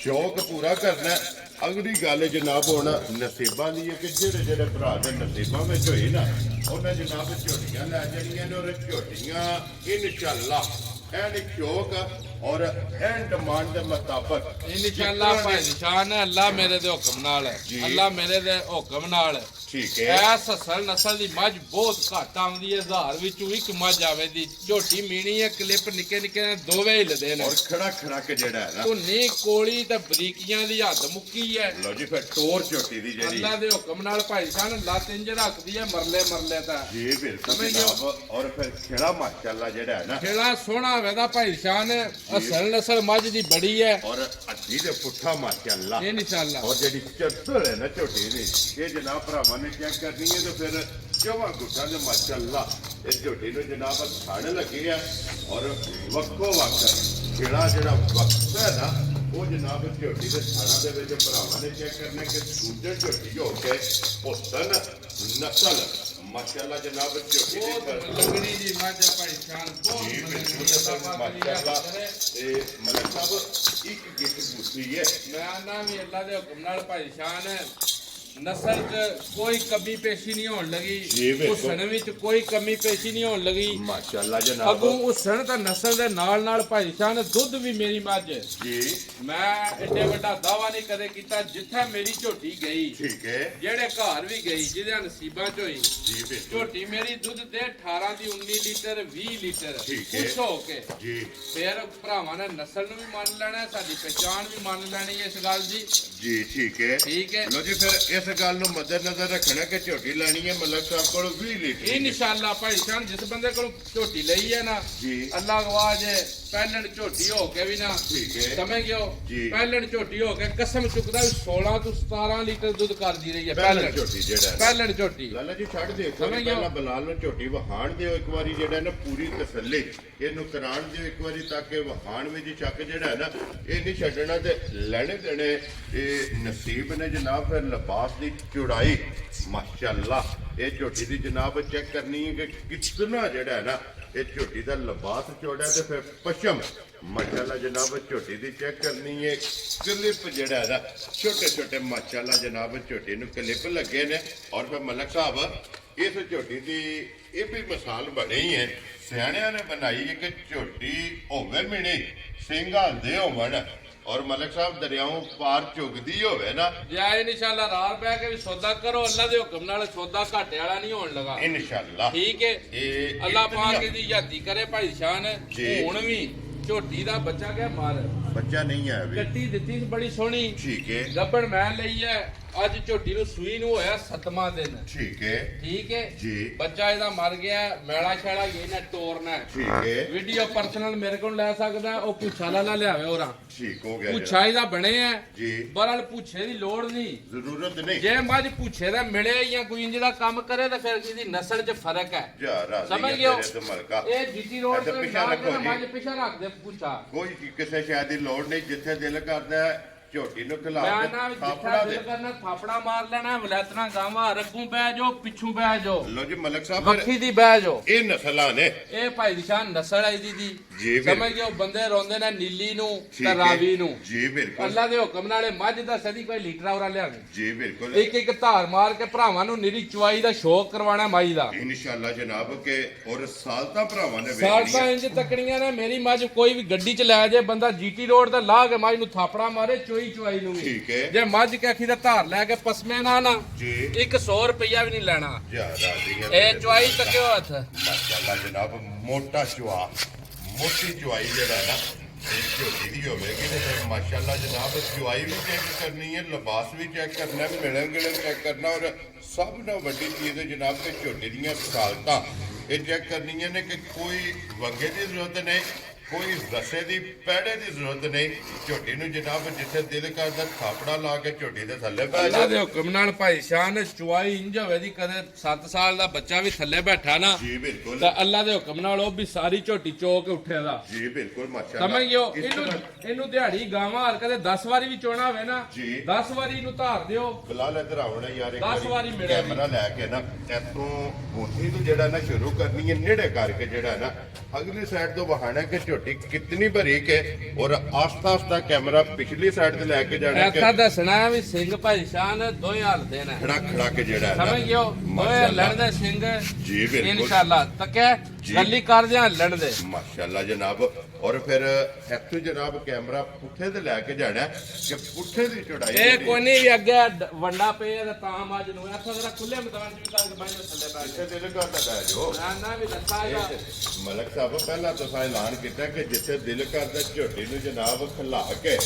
ਸ਼ੌਕ ਪੂਰਾ ਕਰਨਾ। ਅਗਲੀ ਗੱਲ ਹੈ ਜਨਾਬ ਹੁਣ ਨਸੀਬਾਂ ਦੀ ਹੈ ਕਿ ਜਿਹੜੇ ਜਿਹੜੇ ਭਰਾ ਦੇ ਨਸੀਬਾਂ ਵਿੱਚ ਹੋਈ ਨਾ ਉਹਨਾਂ ਜਨਾਬ ਝੋਟੀਆਂ ਲੈ ਜਾਣੀਆਂ ਨੇ ਔਰ ਝੋਟੀਆਂ ਇਨਸ਼ਾਅੱਲਾ ਐਨ ਸ਼ੌਕ ਔਰ ਐਨ ਡਿਮਾਂਡ ਦੇ ਮੁਤਾਬਕ ਇਨਸ਼ਾਅੱਲਾ ਭਾਈ ਨਿਸ਼ਾਨ ਅੱਲਾ ਮੇਰੇ ਦੇ ਹੁਕਮ ਨਾਲ ਹੈ, ਜੀ। ਅੱਲਾ ਮੇਰੇ ਦੇ ਹੁਕਮ ਨਾਲ ਠੀਕ ਹੈ ਐਸ ਅਸਲ ਨਸਲ ਦੀ ਮੱਝ ਬਹੁਤ ਘੱਟ ਆਉਂਦੀ ਹੈ, 1000 ਵਿੱਚੋਂ ਇੱਕ ਮੱਝ ਆਵੇ ਦੀ। ਝੋਟੀ ਮੀਣੀ ਹੈ, ਕਲਿੱਪ ਨਿੱਕੇ ਨਿੱਕੇ ਨੇ ਦੋਵੇਂ ਹਿਲਦੇ ਨੇ, ਔਰ ਖੜਾ ਖੜਾ ਕੇ ਜਿਹੜਾ ਹੈ ਨਾ ਧੁੰਨੀ ਕੋਲੀ ਤੇ ਬਰੀਕੀਆਂ ਦੀ ਹੱਦ ਮੁੱਕੀ ਹੈ। ਲਓ ਜੀ ਫਿਰ ਟੋਰ ਝੋਟੀ ਦੀ ਜਿਹੜੀ ਅੱਲਾ ਦੇ ਹੁਕਮ ਨਾਲ ਭਾਈ ਸਾਹਿਬ ਲੱਤ ਇੰਜ ਰੱਖਦੀ ਹੈ ਮਰਲੇ ਮਰਲੇ ਤਾਂ। ਜੀ ਬਿਲਕੁਲ ਸਮਝ ਜਨਾਬ, ਔਰ ਫਿਰ ਖੇੜਾ ਮਾਸ਼ਾਅੱਲਾ ਜਿਹੜਾ ਹੈ ਨਾ ਖੇੜਾ ਸੋਹਣਾ ਵੇਦਾ ਭਾਈ ਸ਼ਾਨ, ਅਸਲ ਨਸਲ ਮੱਝ ਦੀ ਬੜੀ ਹੈ ਔਰ ਅੱਡੀ ਦੇ ਪੁੱਠਾ ਮਾਸ਼ਾਅੱਲਾ। ਇਨਸ਼ਾਅੱਲਾ। ਔਰ ਜਿਹੜੀ ਚੱਦਰ ਹੈ ਨਾ ਝੋਟੀ ਦੀ, ਇਹ ਜਨਾਬ ਭਰਾਵਾਂ ਨੇ ਚੈੱਕ ਕਰਨੀ ਹੈ ਤੇ ਫਿਰ ਜਵਾ ਗੁੱਟਾਂ ਦੇ ਮਾਸ਼ਾਅੱਲਾ ਇਹ ਝੋਟੀ ਨੂੰ ਜਨਾਬ ਥਣ ਲੱਗੇ ਆ ਔਰ ਵੱਖੋ ਵੱਖ ਖੇੜਾ ਜਿਹੜਾ ਵਕਤ ਹੈ ਨਾ ਉਹ ਜਨਾਬ ਝੋਟੀ ਦੇ ਥਾਣਾ ਦੇ ਵਿੱਚ ਭਰਾਵਾਂ ਨੇ ਚੈੱਕ ਕਰਨਾ ਕਿ ਸੂਜਨ ਝੋਟੀ ਹੋ ਕੇ ਹੁਸਨ ਨਸਲ ਮਾਸ਼ਾਅੱਲਾ ਜਨਾਬ ਝੋਟੀ ਦੀ ਬਹੁਤ ਲੰਗੜੀ ਦੀ ਮੱਝ ਹੈ ਭਾਈ ਸ਼ਾਨ, ਬਹੁਤ ਜੀ ਲੰਗੜੀ ਬਿਲਕੁਲ ਹੈ। ਸਰ ਮਾਸ਼ਾਅੱਲਾ। ਇਹ ਮਲਕ ਸਾਹਿਬ ਇੱਕ ਗਿੱਟ ਬੂਸੀ ਹੈ। ਮੈਂ ਆਨਾ ਵੀ ਅੱਲਾ ਦੇ ਹੁਕਮ ਨਾਲ ਭਾਈ ਸ਼ਾਨ ਨਸਲ 'ਚ ਕੋਈ ਕਮੀ ਪੇਸ਼ੀ ਨਹੀਂ ਹੋਣ ਜੀ, ਲੱਗੀ, ਬਿਲਕੁਲ। ਹੁਸਨ ਵਿੱਚ ਕੋਈ ਕਮੀ ਪੇਸ਼ੀ ਨਹੀਂ ਹੋਣ ਲੱਗੀ। ਮਾਸ਼ਾਅੱਲਾ ਜਨਾਬ ਅਗੋਂ ਹੁਸਨ ਤਾਂ ਨਸਲ ਦੇ ਨਾਲ ਨਾਲ ਭਾਈ ਸ਼ਾਨ ਦੁੱਧ ਵੀ ਮੇਰੀ ਮੱਝ ਹੈ। ਜੀ ਮੈਂ ਐਡੇ ਵੱਡਾ ਦਾਵਾ ਨਹੀਂ ਕਦੇ ਕੀਤਾ, ਜਿੱਥੇ ਮੇਰੀ ਝੋਟੀ ਗਈ, ਠੀਕ ਹੈ ਜਿਹੜੇ ਘਰ ਵੀ ਗਈ, ਜਿਹਦੇ ਨਸੀਬਾਂ 'ਚ ਹੋਈ, ਜੀ ਬਿਲਕੁਲ ਝੋਟੀ ਮੇਰੀ ਦੁੱਧ ਦੇ 18 ਦੀ 19 ਲੀਟਰ 20 ਲੀਟਰ ਠੀਕ ਹੈ। ਕੁਛ ਹੋ ਕੇ ਜੀ ਫਿਰ ਭਰਾਵਾਂ ਨੇ ਨਸਲ ਨੂੰ ਵੀ ਮੰਨ ਲੈਣਾ ਹੈ, ਸਾਡੀ ਪਛਾਣ ਵੀ ਮੰਨ ਲੈਣੀ ਹੈ ਇਸ ਗੱਲ ਦੀ। ਜੀ ਠੀਕ ਹੈ ਠੀਕ ਹੈ। ਲੋ ਜੀ ਫਿਰ ਇਸ ਗੱਲ ਨੂੰ ਮੱਦੇਨਜ਼ਰ ਰੱਖਣਾ ਕਿ ਝੋਟੀ ਲੈਣੀ ਹੈ ਮਲਕ ਸਾਹਿਬ ਕੋਲ 20 ਲੀਟਰ ਦੀ। ਇਨਸ਼ਾਅੱਲਾ ਭਾਈ ਸਾਹਿਬ ਜਿਸ ਬੰਦੇ ਕੋਲ ਝੋਟੀ ਲਈ ਹੈ ਨਾ, ਜੀ ਅੱਲਾ ਗਵਾਹ ਜੇ ਪਹਿਲਣ ਝੋਟੀ ਹੋ ਕੇ ਵੀ ਨਾ ਠੀਕ ਹੈ ਸਮਝ ਗਿਓ, ਜੀ। ਪਹਿਲਣ ਝੋਟੀ ਹੋ ਕੇ ਕਸਮ ਚੁੱਕਦਾ ਵੀ 16 ਤੋਂ 17 ਲੀਟਰ ਦੁੱਧ ਕਰਦੀ ਰਹੀ ਹੈ ਪਹਿਲਣ ਪਹਿਲਣ ਝੋਟੀ ਜਿਹੜਾ ਹੈ। ਪਹਿਲਣ ਝੋਟੀ। ਲਾਲਾ ਜੀ ਛੱਡ ਦਿਓ ਇੱਕ ਸਮਝ ਵਾਰੀ, ਗਏ ਹੋ? ਪਹਿਲਾਂ ਬਲਾਲ ਨੂੰ ਝੋਟੀ ਵਹਾਣ ਦਿਓ ਇੱਕ ਵਾਰੀ, ਜਿਹੜਾ ਨਾ ਪੂਰੀ ਤਸੱਲੀ ਇਹਨੂੰ ਕਰਾਣ ਦਿਓ ਇੱਕ ਵਾਰੀ, ਤਾਂ ਕਿ ਵਹਾਣ ਵਿੱਚ ਸ਼ੱਕ ਜਿਹੜਾ ਹੈ ਨਾ ਇਹ ਨਹੀਂ ਛੱਡਣਾ ਤੇ ਲੈਣੇ ਦੇਣੇ ਇਹ ਨਸੀਬ ਨੇ ਜਨਾਬ। ਫਿਰ ਲਿਬਾਸ ਦੀ ਚੌੜਾਈ ਮਾਸ਼ਾਅੱਲਾ ਇਹ ਝੋਟੀ ਦੀ ਜਨਾਬ ਚੈੱਕ ਕਰਨੀ ਹੈ ਕਿ ਕਿਤਨਾ ਜਿਹੜਾ ਹੈ ਨਾ ਇਹ ਝੋਟੀ ਦਾ ਲਿਬਾਸ ਚੌੜਾ ਤੇ ਫਿਰ ਪਸ਼ਮ ਮਾਸ਼ਾਅੱਲਾ ਜਨਾਬ ਝੋਟੀ ਦੀ ਚੈੱਕ ਕਰਨੀ ਹੈ। ਕਲਿੱਪ ਜਿਹੜਾ ਹੈ ਨਾ ਛੋਟੇ ਛੋਟੇ ਮਾਸ਼ਾਅੱਲਾ ਜਨਾਬ ਝੋਟੀ ਨੂੰ ਕਲਿੱਪ ਲੱਗੇ ਨੇ। ਔਰ ਫਿਰ ਮਲਕ ਸਾਹਿਬ ਇਸ ਝੋਟੀ ਦੀ ਇਹ ਵੀ ਮਿਸਾਲ ਬਣੀ ਹੈ, ਸਿਆਣਿਆਂ ਨੇ ਬਣਾਈ ਹੈ ਕਿ ਝੋਟੀ ਹੋਵੇ ਮਿਣੀ ਸਿੰਘਾਂ ਦੇ ਹੋਵਣ ਔਰ ਮਲਕ ਸਾਹਿਬ ਦਰਿਆਓਂ ਪਾਰ ਝੁਕਦੀ ਹੋਵੇ ਨਾ। ਜਾਇ ਇਨਸ਼ਾਅੱਲਾ ਰਾਤ ਬਹਿ ਕੇ ਵੀ ਸੌਦਾ ਕਰੋ, ਅੱਲਾ ਦੇ ਹੁਕਮ ਨਾਲ ਸੌਦਾ ਘਾਟੇ ਵਾਲਾ ਨਹੀਂ ਹੋਣ ਲਗਾ। ਇਨਸ਼ਾਅੱਲਾ ਠੀਕ ਹੈ। ਇਹ ਅੱਲਾ ਇਤਨੀ- ਪਾਕ ਦੀ ਯਾਦੀ ਕਰੇ ਭਾਈ ਸ਼ਾਨ। ਜੀ। ਹੁਣ ਵੀ ਝੋਟੀ ਦਾ ਬੱਚਾ ਗਿਆ ਮਾਰ, ਬੱਚਾ ਨਹੀਂ ਆਇਆ ਵੀ ਕੱਟੀ ਦਿੱਤੀ ਸੀ ਬੜੀ ਸੋਹਣੀ, ਠੀਕ ਹੈ ਗੱਬੜ ਮੈਂ ਲਈ ਹੈ। ਅੱਜ ਝੋਟੀ ਨੂੰ ਸੂਈ ਨੂੰ ਹੋਇਆ 7ਵਾਂ ਦਿਨ। ਠੀਕ ਹੈ ਠੀਕ ਹੈ। ਜੀ ਬੱਚਾ ਇਹਦਾ ਮਰ ਗਿਆ, ਮੈਲਾ ਛਾਲਾ ਇਹਨੇ ਤੋੜਨਾ। ਠੀਕ ਹੈ ਵੀਡੀਓ ਪਰਸਨਲ ਮੇਰੇ ਕੋਲ ਲੈ ਸਕਦਾ, ਉਹ ਪੁੱਛਾ ਲਾ ਲਿਆਵੇ ਹੋਰਾਂ। ਠੀਕ ਹੋ ਗਿਆ ਪੁੱਛਾ ਇਹਦਾ ਬਣੇ ਆ, ਜੀ ਬਰਲ ਪੁੱਛੇ ਦੀ ਲੋੜ ਨਹੀਂ। ਜ਼ਰੂਰਤ ਨਹੀਂ ਜੇ ਮੱਝ ਪੁੱਛੇ ਦਾ ਮਿਲੇ ਜਾਂ ਕੋਈ ਇੰਜ ਦਾ ਕੰਮ ਕਰੇ ਤਾਂ ਫਿਰ ਇਹਦੀ ਨਸਲ 'ਚ ਫਰਕ ਹੈ। ਜਾ ਰਾਜ਼ੀ ਸਮਝ ਹੈ ਗਿਓ? ਤੇਰੇ ਤੇ ਮਲਕਾ। ਇਹ ਜੀਟੀ ਰੋਡ ਇੱਥੇ ਤੇ ਪਿੱਛਾ ਰੱਖੋ ਜੀ। ਮੱਝ ਪਿੱਛਾ ਰੱਖ ਦੇ ਪੁੱਛਾ। ਕੋਈ ਕਿਸੇ ਸ਼ਾਇਦ ਦੀ ਲੋੜ ਨਹੀਂ, ਜਿੱਥੇ ਦਿਲ ਕਰਦਾ ਹੈ ਝੋਟੀ ਨੂੰ ਖਿਲਾ ਮੈਂ ਕੇ ਨਾ ਥਾਪੜਾ ਜਿੱਥਾ ਦੇ। ਦਿਲ ਕਰਨਾ ਥਾਪੜਾ ਮਾਰ ਲੈਣਾ, ਵਲੈਤਨਾ ਗਾਵਾਂ ਰੱਗੂ ਬਹਿ ਜਾਓ, ਪਿੱਛੂ ਬਹਿ ਜਾਓ, ਲੋ ਜੀ ਮਲਕ ਸਾਹਿਬ ਫਿਰ ਵੱਖੀ ਦੀ ਬਹਿ ਜਾਓ। ਇਹ ਨਸਲਾਂ ਨੇ ਇਹ ਭਾਈ ਨਿਸ਼ਾਨ ਨਸਲ ਹੈ ਇਹਦੀ ਜੀ, ਦੀ। ਬਿਲਕੁਲ। ਸਮਝ ਗਿਓ, ਬੰਦੇ ਰੋਂਦੇ ਨੇ ਨੀਲੀ ਨੂੰ ਠੀਕ ਤੇ ਹੈ। ਰਾਵੀ ਨੂੰ। ਜੀ ਬਿਲਕੁਲ ਅੱਲਾ ਦੇ ਹੁਕਮ ਨਾਲ ਇਹ ਮੱਝ ਦਾ ਸਦੀ ਕੋਈ ਲੀਟਰ ਔਰਾ ਲਿਆਵੇ। ਜੀ ਬਿਲਕੁਲ ਇੱਕ ਇੱਕ ਧਾਰ ਮਾਰ ਕੇ ਭਰਾਵਾਂ ਨੂੰ ਨਿਰੀ ਚੁਆਈ ਦਾ ਸ਼ੌਕ ਕਰਵਾਣਾ ਮਾਈ ਦਾ। ਇਨਸ਼ਾਅੱਲਾ ਜਨਾਬ ਕੇ ਔਰ ਸਾਲਤਾ ਭਰਾਵਾਂ ਨੇ ਸਾਲਸਾਂ ਇੰਜ ਤਕੜੀਆਂ ਨੇ, ਮੇਰੀ ਮੱਝ ਕੋਈ ਵੀ ਗੱਡੀ ਚ ਲੈ ਜਾਏ ਬੰਦਾ ਜੀਟੀ ਰੋਡ ਤੇ ਲਾ ਕੇ ਮੱਝ ਨੂੰ ਥਾਪੜਾ ਮਾਰੇ ਚੋਈ ਚੁਆਈ ਨੂੰ ਵੀ। ਠੀਕ ਹੈ ਜੇ ਮੱਝ ਕੈਖੀ ਦਾ ਧਾਰ ਲੈ ਕੇ ਪਸਮੇ ਨਾ ਜੀ 100 ਰੁਪਇਆ ਵੀ ਨਹੀਂ ਲੈਣਾ। ਜਾ ਰਾਜ਼ੀ ਹੈ ਇਹ ਤੇਰੇ ਚੁਆਈ ਤੱਕਿਓ ਹੱਥ। ਮਾਸ਼ਾਅੱਲਾ ਜਨਾਬ ਮੋਟਾ ਚੁਆ ਮੋਟੀ ਚੁਆਈ ਜਿਹੜਾ ਨਾ ਇਹ ਝੋਟੀ ਦੀ ਹੋਵੇਗੀ ਤੇ ਫਿਰ ਮਾਸ਼ਾਅੱਲਾ ਜਨਾਬ ਚੁਆਈ ਵੀ ਚੈੱਕ ਕਰਨੀ ਹੈ, ਲਿਬਾਸ ਵੀ ਚੈੱਕ ਕਰਨਾ ਹੈ, ਮਿਲਣ ਗਿਲਣ ਚੈੱਕ ਕਰਨਾ ਔਰ ਸਭ ਤੋਂ ਵੱਡੀ ਚੀਜ਼ ਹੈ ਜਨਾਬ ਕਿ ਝੋਟੀ ਦੀਆਂ ਸਾਲਤਾਂ ਇਹ ਚੈੱਕ ਕਰਨੀਆਂ ਨੇ ਕਿ ਕੋਈ ਵੰਗੇ ਦੀ ਜ਼ਰੂਰਤ ਨਹੀਂ, ਕੋਈ ਰਸੇ ਦੀ ਪੈੜੇ ਦੀ ਜ਼ਰੂਰਤ ਨਹੀਂ। ਝੋਟੀ ਨੂੰ ਜਨਾਬ ਜਿੱਥੇ ਦਿਲ ਕਰਦਾ ਥਾਪੜਾ ਲਾ ਕੇ ਝੋਟੀ ਦੇ ਥੱਲੇ ਬਹਿ ਅੱਲਾ ਜਾ। ਦੇ ਹੁਕਮ ਨਾਲ ਭਾਈ ਸ਼ਾਨ ਚੁਆਈ ਇੰਜ ਹੋਵੇ ਦੀ ਕਦੇ 7 ਸਾਲ ਦਾ ਬੱਚਾ ਵੀ ਥੱਲੇ ਬੈਠਾ ਨਾ ਜੀ ਬਿਲਕੁਲ ਤਾਂ ਅੱਲਾ ਦੇ ਹੁਕਮ ਨਾਲ ਉਹ ਵੀ ਸਾਰੀ ਝੋਟੀ ਚੋਕ ਉੱਠੇਗਾ। ਜੀ ਬਿਲਕੁਲ ਮਾਸ਼ਾਅੱਲਾ ਸਮਝ ਗਿਓ? ਇਸ ਤਰ੍ਹਾਂ ਇਹਨੂੰ ਦਿਹਾੜੀ ਗਾਵਾਂ ਹਰ ਕਦੇ 10 ਵਾਰੀ ਵੀ ਚੋਣਾ ਹੋਵੇ ਨਾ, ਜੀ। 10 ਵਾਰੀ ਇਹਨੂੰ ਧਾਰ ਦਿਓ। ਬਲਾਲ ਇਧਰ ਆਉਣਾ ਯਾਰ ਇੱਕ 10 ਵਾਰੀ ਮਿਲਿਆ ਜੀ। ਕੈਮਰਾ ਲੈ ਕੇ ਨਾ ਇੱਥੋਂ ਬੋਤੀ ਤੋਂ ਜਿਹੜਾ ਨਾ ਸ਼ੁਰੂ ਕਰਨੀ ਹੈ ਨੇੜੇ ਕਰਕੇ ਜਿਹੜਾ ਨਾ ਅਗਲੀ ਸਾਈਡ ਤੋਂ ਵਹਾਣਾ ਕਿ ਝੋਟੀ ਕਿਤਨੀ ਬਰੀਕ ਹੈ ਔਰ ਆਸਤਾ ਆਸਤਾ ਕੈਮਰਾ ਪਿਛਲੀ ਸਾਈਡ ਤੇ ਲੈ ਕੇ ਜਾਣਾ ਕਿ ਐਸਾ ਦੱਸਣਾ ਹੈ ਵੀ ਸਿੰਘ ਭਾਈ ਸ਼ਾਨ ਦੋਵੇਂ ਹਾਲਦੇ ਨੇ। ਖੜਾ ਖੜਾ ਕੇ ਜਿਹੜਾ ਹੈ ਨਾ ਸਮਝ ਗਿਓ? ਓਏ ਮਾਸ਼ਾਅੱਲਾ। ਲੜਦੇ ਸਿੰਘ ਜੀ ਬਿਲਕੁਲ ਇਨਸ਼ਾਅੱਲਾ ਤੱਕਿਆ ਗੱਲੀ ਕਰਦੇ ਆ ਹੱਲਣ ਦੇ ਮਾਸ਼ਾਅੱਲਾ ਜਨਾਬ। ਔਰ ਫਿਰ ਇੱਥੋਂ ਜਨਾਬ ਕੈਮਰਾ ਪੁੱਠੇ ਤੇ ਲੈ ਕੇ ਜਾਣਾ ਕਿ ਪੁੱਠੇ ਦੀ ਚੜਾਈ ਇਹ ਕੋਈ ਨਹੀਂ ਵੀ ਅੱਗੇ ਵੰਡਾ ਪਏ ਤੇ ਤਾਂ ਮੱਝ ਨੂੰ ਇੱਥੋਂ ਜਰਾ ਖੁੱਲੇ ਮੈਦਾਨ ਚ ਵੀ ਕਰਕੇ ਬਾਈ ਥੱਲੇ ਬੈਠ ਇੱਥੇ ਦਿਲ ਕਰਦਾ ਬਹਿ ਜਾਓ। ਨਾ ਵੀ ਦੱਸਾ ਇਹਦਾ ਮਲਕ ਸਾਹਿਬ ਪਹਿਲਾਂ ਤੁਸੀਂ ਐਲਾਨ ਕੀਤਾ ਕਿ ਜਿੱਥੇ ਦਿਲ ਕਰਦਾ ਝੋਟੀ ਨੂੰ ਜਨਾਬ ਖਿਲਾ ਕੇ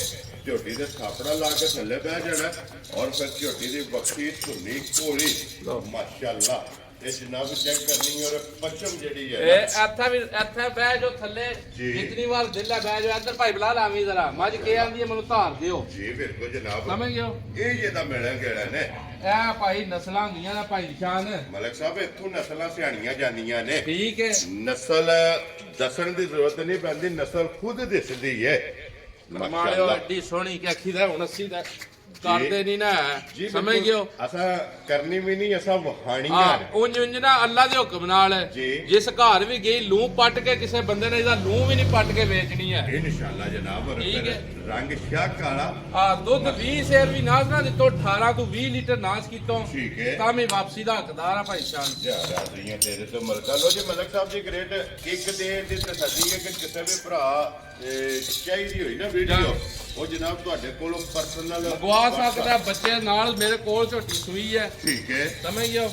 ਝੋਟੀ ਦੇ ਥਾਪੜਾ ਲਾ ਕੇ ਥੱਲੇ ਬਹਿ ਜਾਣਾ ਔਰ ਫਿਰ ਝੋਟੀ ਦੀ ਬੱਖੀ ਧੁੰਨੀ ਘੋਲੀ ਮਾਸ਼ਾਅੱਲਾ। ਇਹ ਜਨਾਬ ਚੈੱਕ ਕਰਨੀ ਔਰ ਪਛਮ ਜਿਹੜੀ ਹੈ ਇਹ ਇੱਥੇ ਬਹਿ ਜੋ ਥੱਲੇ ਜਿੰਨੀ ਵਾਰ ਦਿਲ ਹੈ ਬਹਿ ਜੋ ਇੱਧਰ ਭਾਈ ਬੁਲਾ ਲਾਵੀਂ ਜ਼ਰਾ ਮੱਝ ਕੇ ਆਂਦੀ ਹੈ ਮੈਨੂੰ ਧਾਰ ਦਿਓ ਜੀ ਬਿਲਕੁਲ ਜਨਾਬ। ਸਮਝ ਗਿਓ ਇਹ ਜਿਹਦਾ ਮਿਲਣ ਗੇੜਾ ਨੇ ਇਹ ਭਾਈ ਨਸਲਾਂ ਹੁੰਦੀਆਂ ਨੇ ਭਾਈ ਨਿਸ਼ਾਨ ਮਲਕ ਸਾਹਿਬ ਇੱਥੋਂ ਨਸਲਾਂ ਸਿਆਣੀਆਂ ਜਾਂਦੀਆਂ ਨੇ। ਠੀਕ ਹੈ ਨਸਲ ਦੱਸਣ ਦੀ ਜ਼ਰੂਰਤ ਨਹੀਂ ਪੈਂਦੀ, ਨਸਲ ਖੁਦ ਦਿਸਦੀ ਹੈ ਮਾਰਿਓ ਐਡੀ ਸੋਹਣੀ ਕਿ ਅੱਖੀ ਦਾ ਹੁਣ 80 ਦਾ ਕਰਦੇ ਨਹੀਂ ਨਾ ਸਮਝ ਗਿਓ। ਅਸਾਂ ਕਰਨੀ ਵੀ ਨਹੀਂ, ਅਸਾਂ ਵਹਾਣੀਆਂ ਹਾਂ ਉਂਝ ਨਾ ਅੱਲਾ ਦੇ ਹੁਕਮ ਨਾਲ ਜਿਸ ਘਰ ਵੀ ਗਈ ਲੂੰ ਪੱਟ ਕੇ ਕਿਸੇ ਬੰਦੇ ਨੇ ਇਹਦਾ ਲੂੰ ਵੀ ਨਹੀਂ ਪੱਟ ਕੇ ਵੇਚਣੀ ਹੈ ਇਨਸ਼ਾਅੱਲਾ ਜਨਾਬ। ਔਰ ਠੀਕ ਫਿਰ ਹੈ। ਰੰਗ ਸ਼ਾਹ ਕਾਲਾ ਆ ਦੁੱਧ 20 ਸ਼ੇਰ ਵੀ ਨਾਸ ਨਾ ਦਿੱਤੋ 18 ਤੋਂ 20 ਲੀਟਰ ਨਾਸ ਕੀਤੋਂ ਠੀਕ ਹੈ। ਤਾਂ ਮੈਂ ਵਾਪਸੀ ਦਾ ਹੱਕਦਾਰ ਆ ਭਾਈ ਸ਼ਾਨ ਰਾਜ਼ੀਆਂ ਤੇਰੇ ਤੋਂ ਮਲਕਾ ਲੋ ਜੀ। ਮਲਕ ਸਾਹਿਬ ਦੀ ਗ੍ਰੇਡ ਇੱਕ ਦੇ ਤਸੱਲੀ ਹੈ ਕਿ ਕਿਸੇ ਵੀ ਭਰਾ ਚਾਹੀਦੀ ਹੋਈ ਨਾ ਵੀਡੀਓ ਉਹ ਜਨਾਬ ਤੁਹਾਡੇ ਕੋਲੋਂ ਪਰਸਨਲ ਗਵਾ ਸਕਦਾ ਬੱਚੇ ਨਾਲ ਮੇਰੇ ਕੋਲ ਝੋਟੀ ਸੂਈ ਹੈ ਠੀਕ ਹੈ ਸਮਝ ਗਿਓ।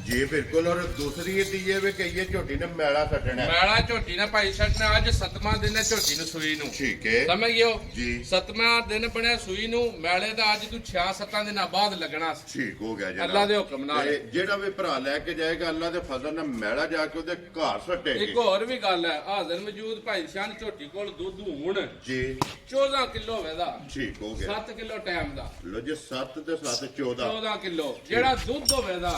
ਜੀ ਬਿਲਕੁਲ। ਔਰ ਦੂਸਰੀ ਇਹ ਵੀ ਕਹੀਏ ਝੋਟੀ ਨੇ ਮੈਲਾ ਸੱਟਣਾ ਮੈਲਾ ਝੋਟੀ ਨਾ ਭਾਈ ਛੱਡਣਾ ਅੱਜ 7ਵਾਂ ਦਿਨ ਹੈ ਝੋਟੀ ਨੂੰ ਸੂਈ ਨੂੰ ਠੀਕ ਹੈ ਸਮਝ ਗਿਓ ਜੀ। 7ਵਾਂ ਦਿਨ ਬਣਿਆ ਸੂਈ ਨੂੰ ਮੈਲੇ ਦਾ ਅੱਜ ਤੂੰ 6-7 ਦਿਨਾਂ ਬਾਅਦ ਲੱਗਣਾ ਠੀਕ ਹੋ ਗਿਆ ਜਨਾਬ। ਅੱਲਾ ਦੇ ਹੁਕਮ ਨਾਲ ਤੇ ਜਿਹੜਾ ਵੀ ਭਰਾ ਲੈ ਕੇ ਜਾਏਗਾ ਅੱਲਾ ਦੇ ਫਜ਼ਲ ਨਾਲ ਮੈਲਾ ਜਾ ਕੇ ਉਹਦੇ ਘਰ ਸੱਟੇਗੀ। ਇੱਕ ਹੋਰ ਵੀ ਗੱਲ ਹੈ ਹਾਜ਼ਰ ਮੌਜੂਦ ਭਾਈ ਸ਼ਾਨ ਝੋਟੀ ਕੋਲ ਦੁੱਧ ਹੁਣ ਜੀ 14 ਕਿਲੋ ਵੇਦਾ ਠੀਕ ਹੋ ਗਿਆ। 7 ਕਿਲੋ ਟਾਈਮ ਦਾ ਲੋ ਜੀ 7 ਤੇ 7 14 14 ਕਿਲੋ ਜਿਹੜਾ ਦੁੱਧ ਹੋਵੇਦਾ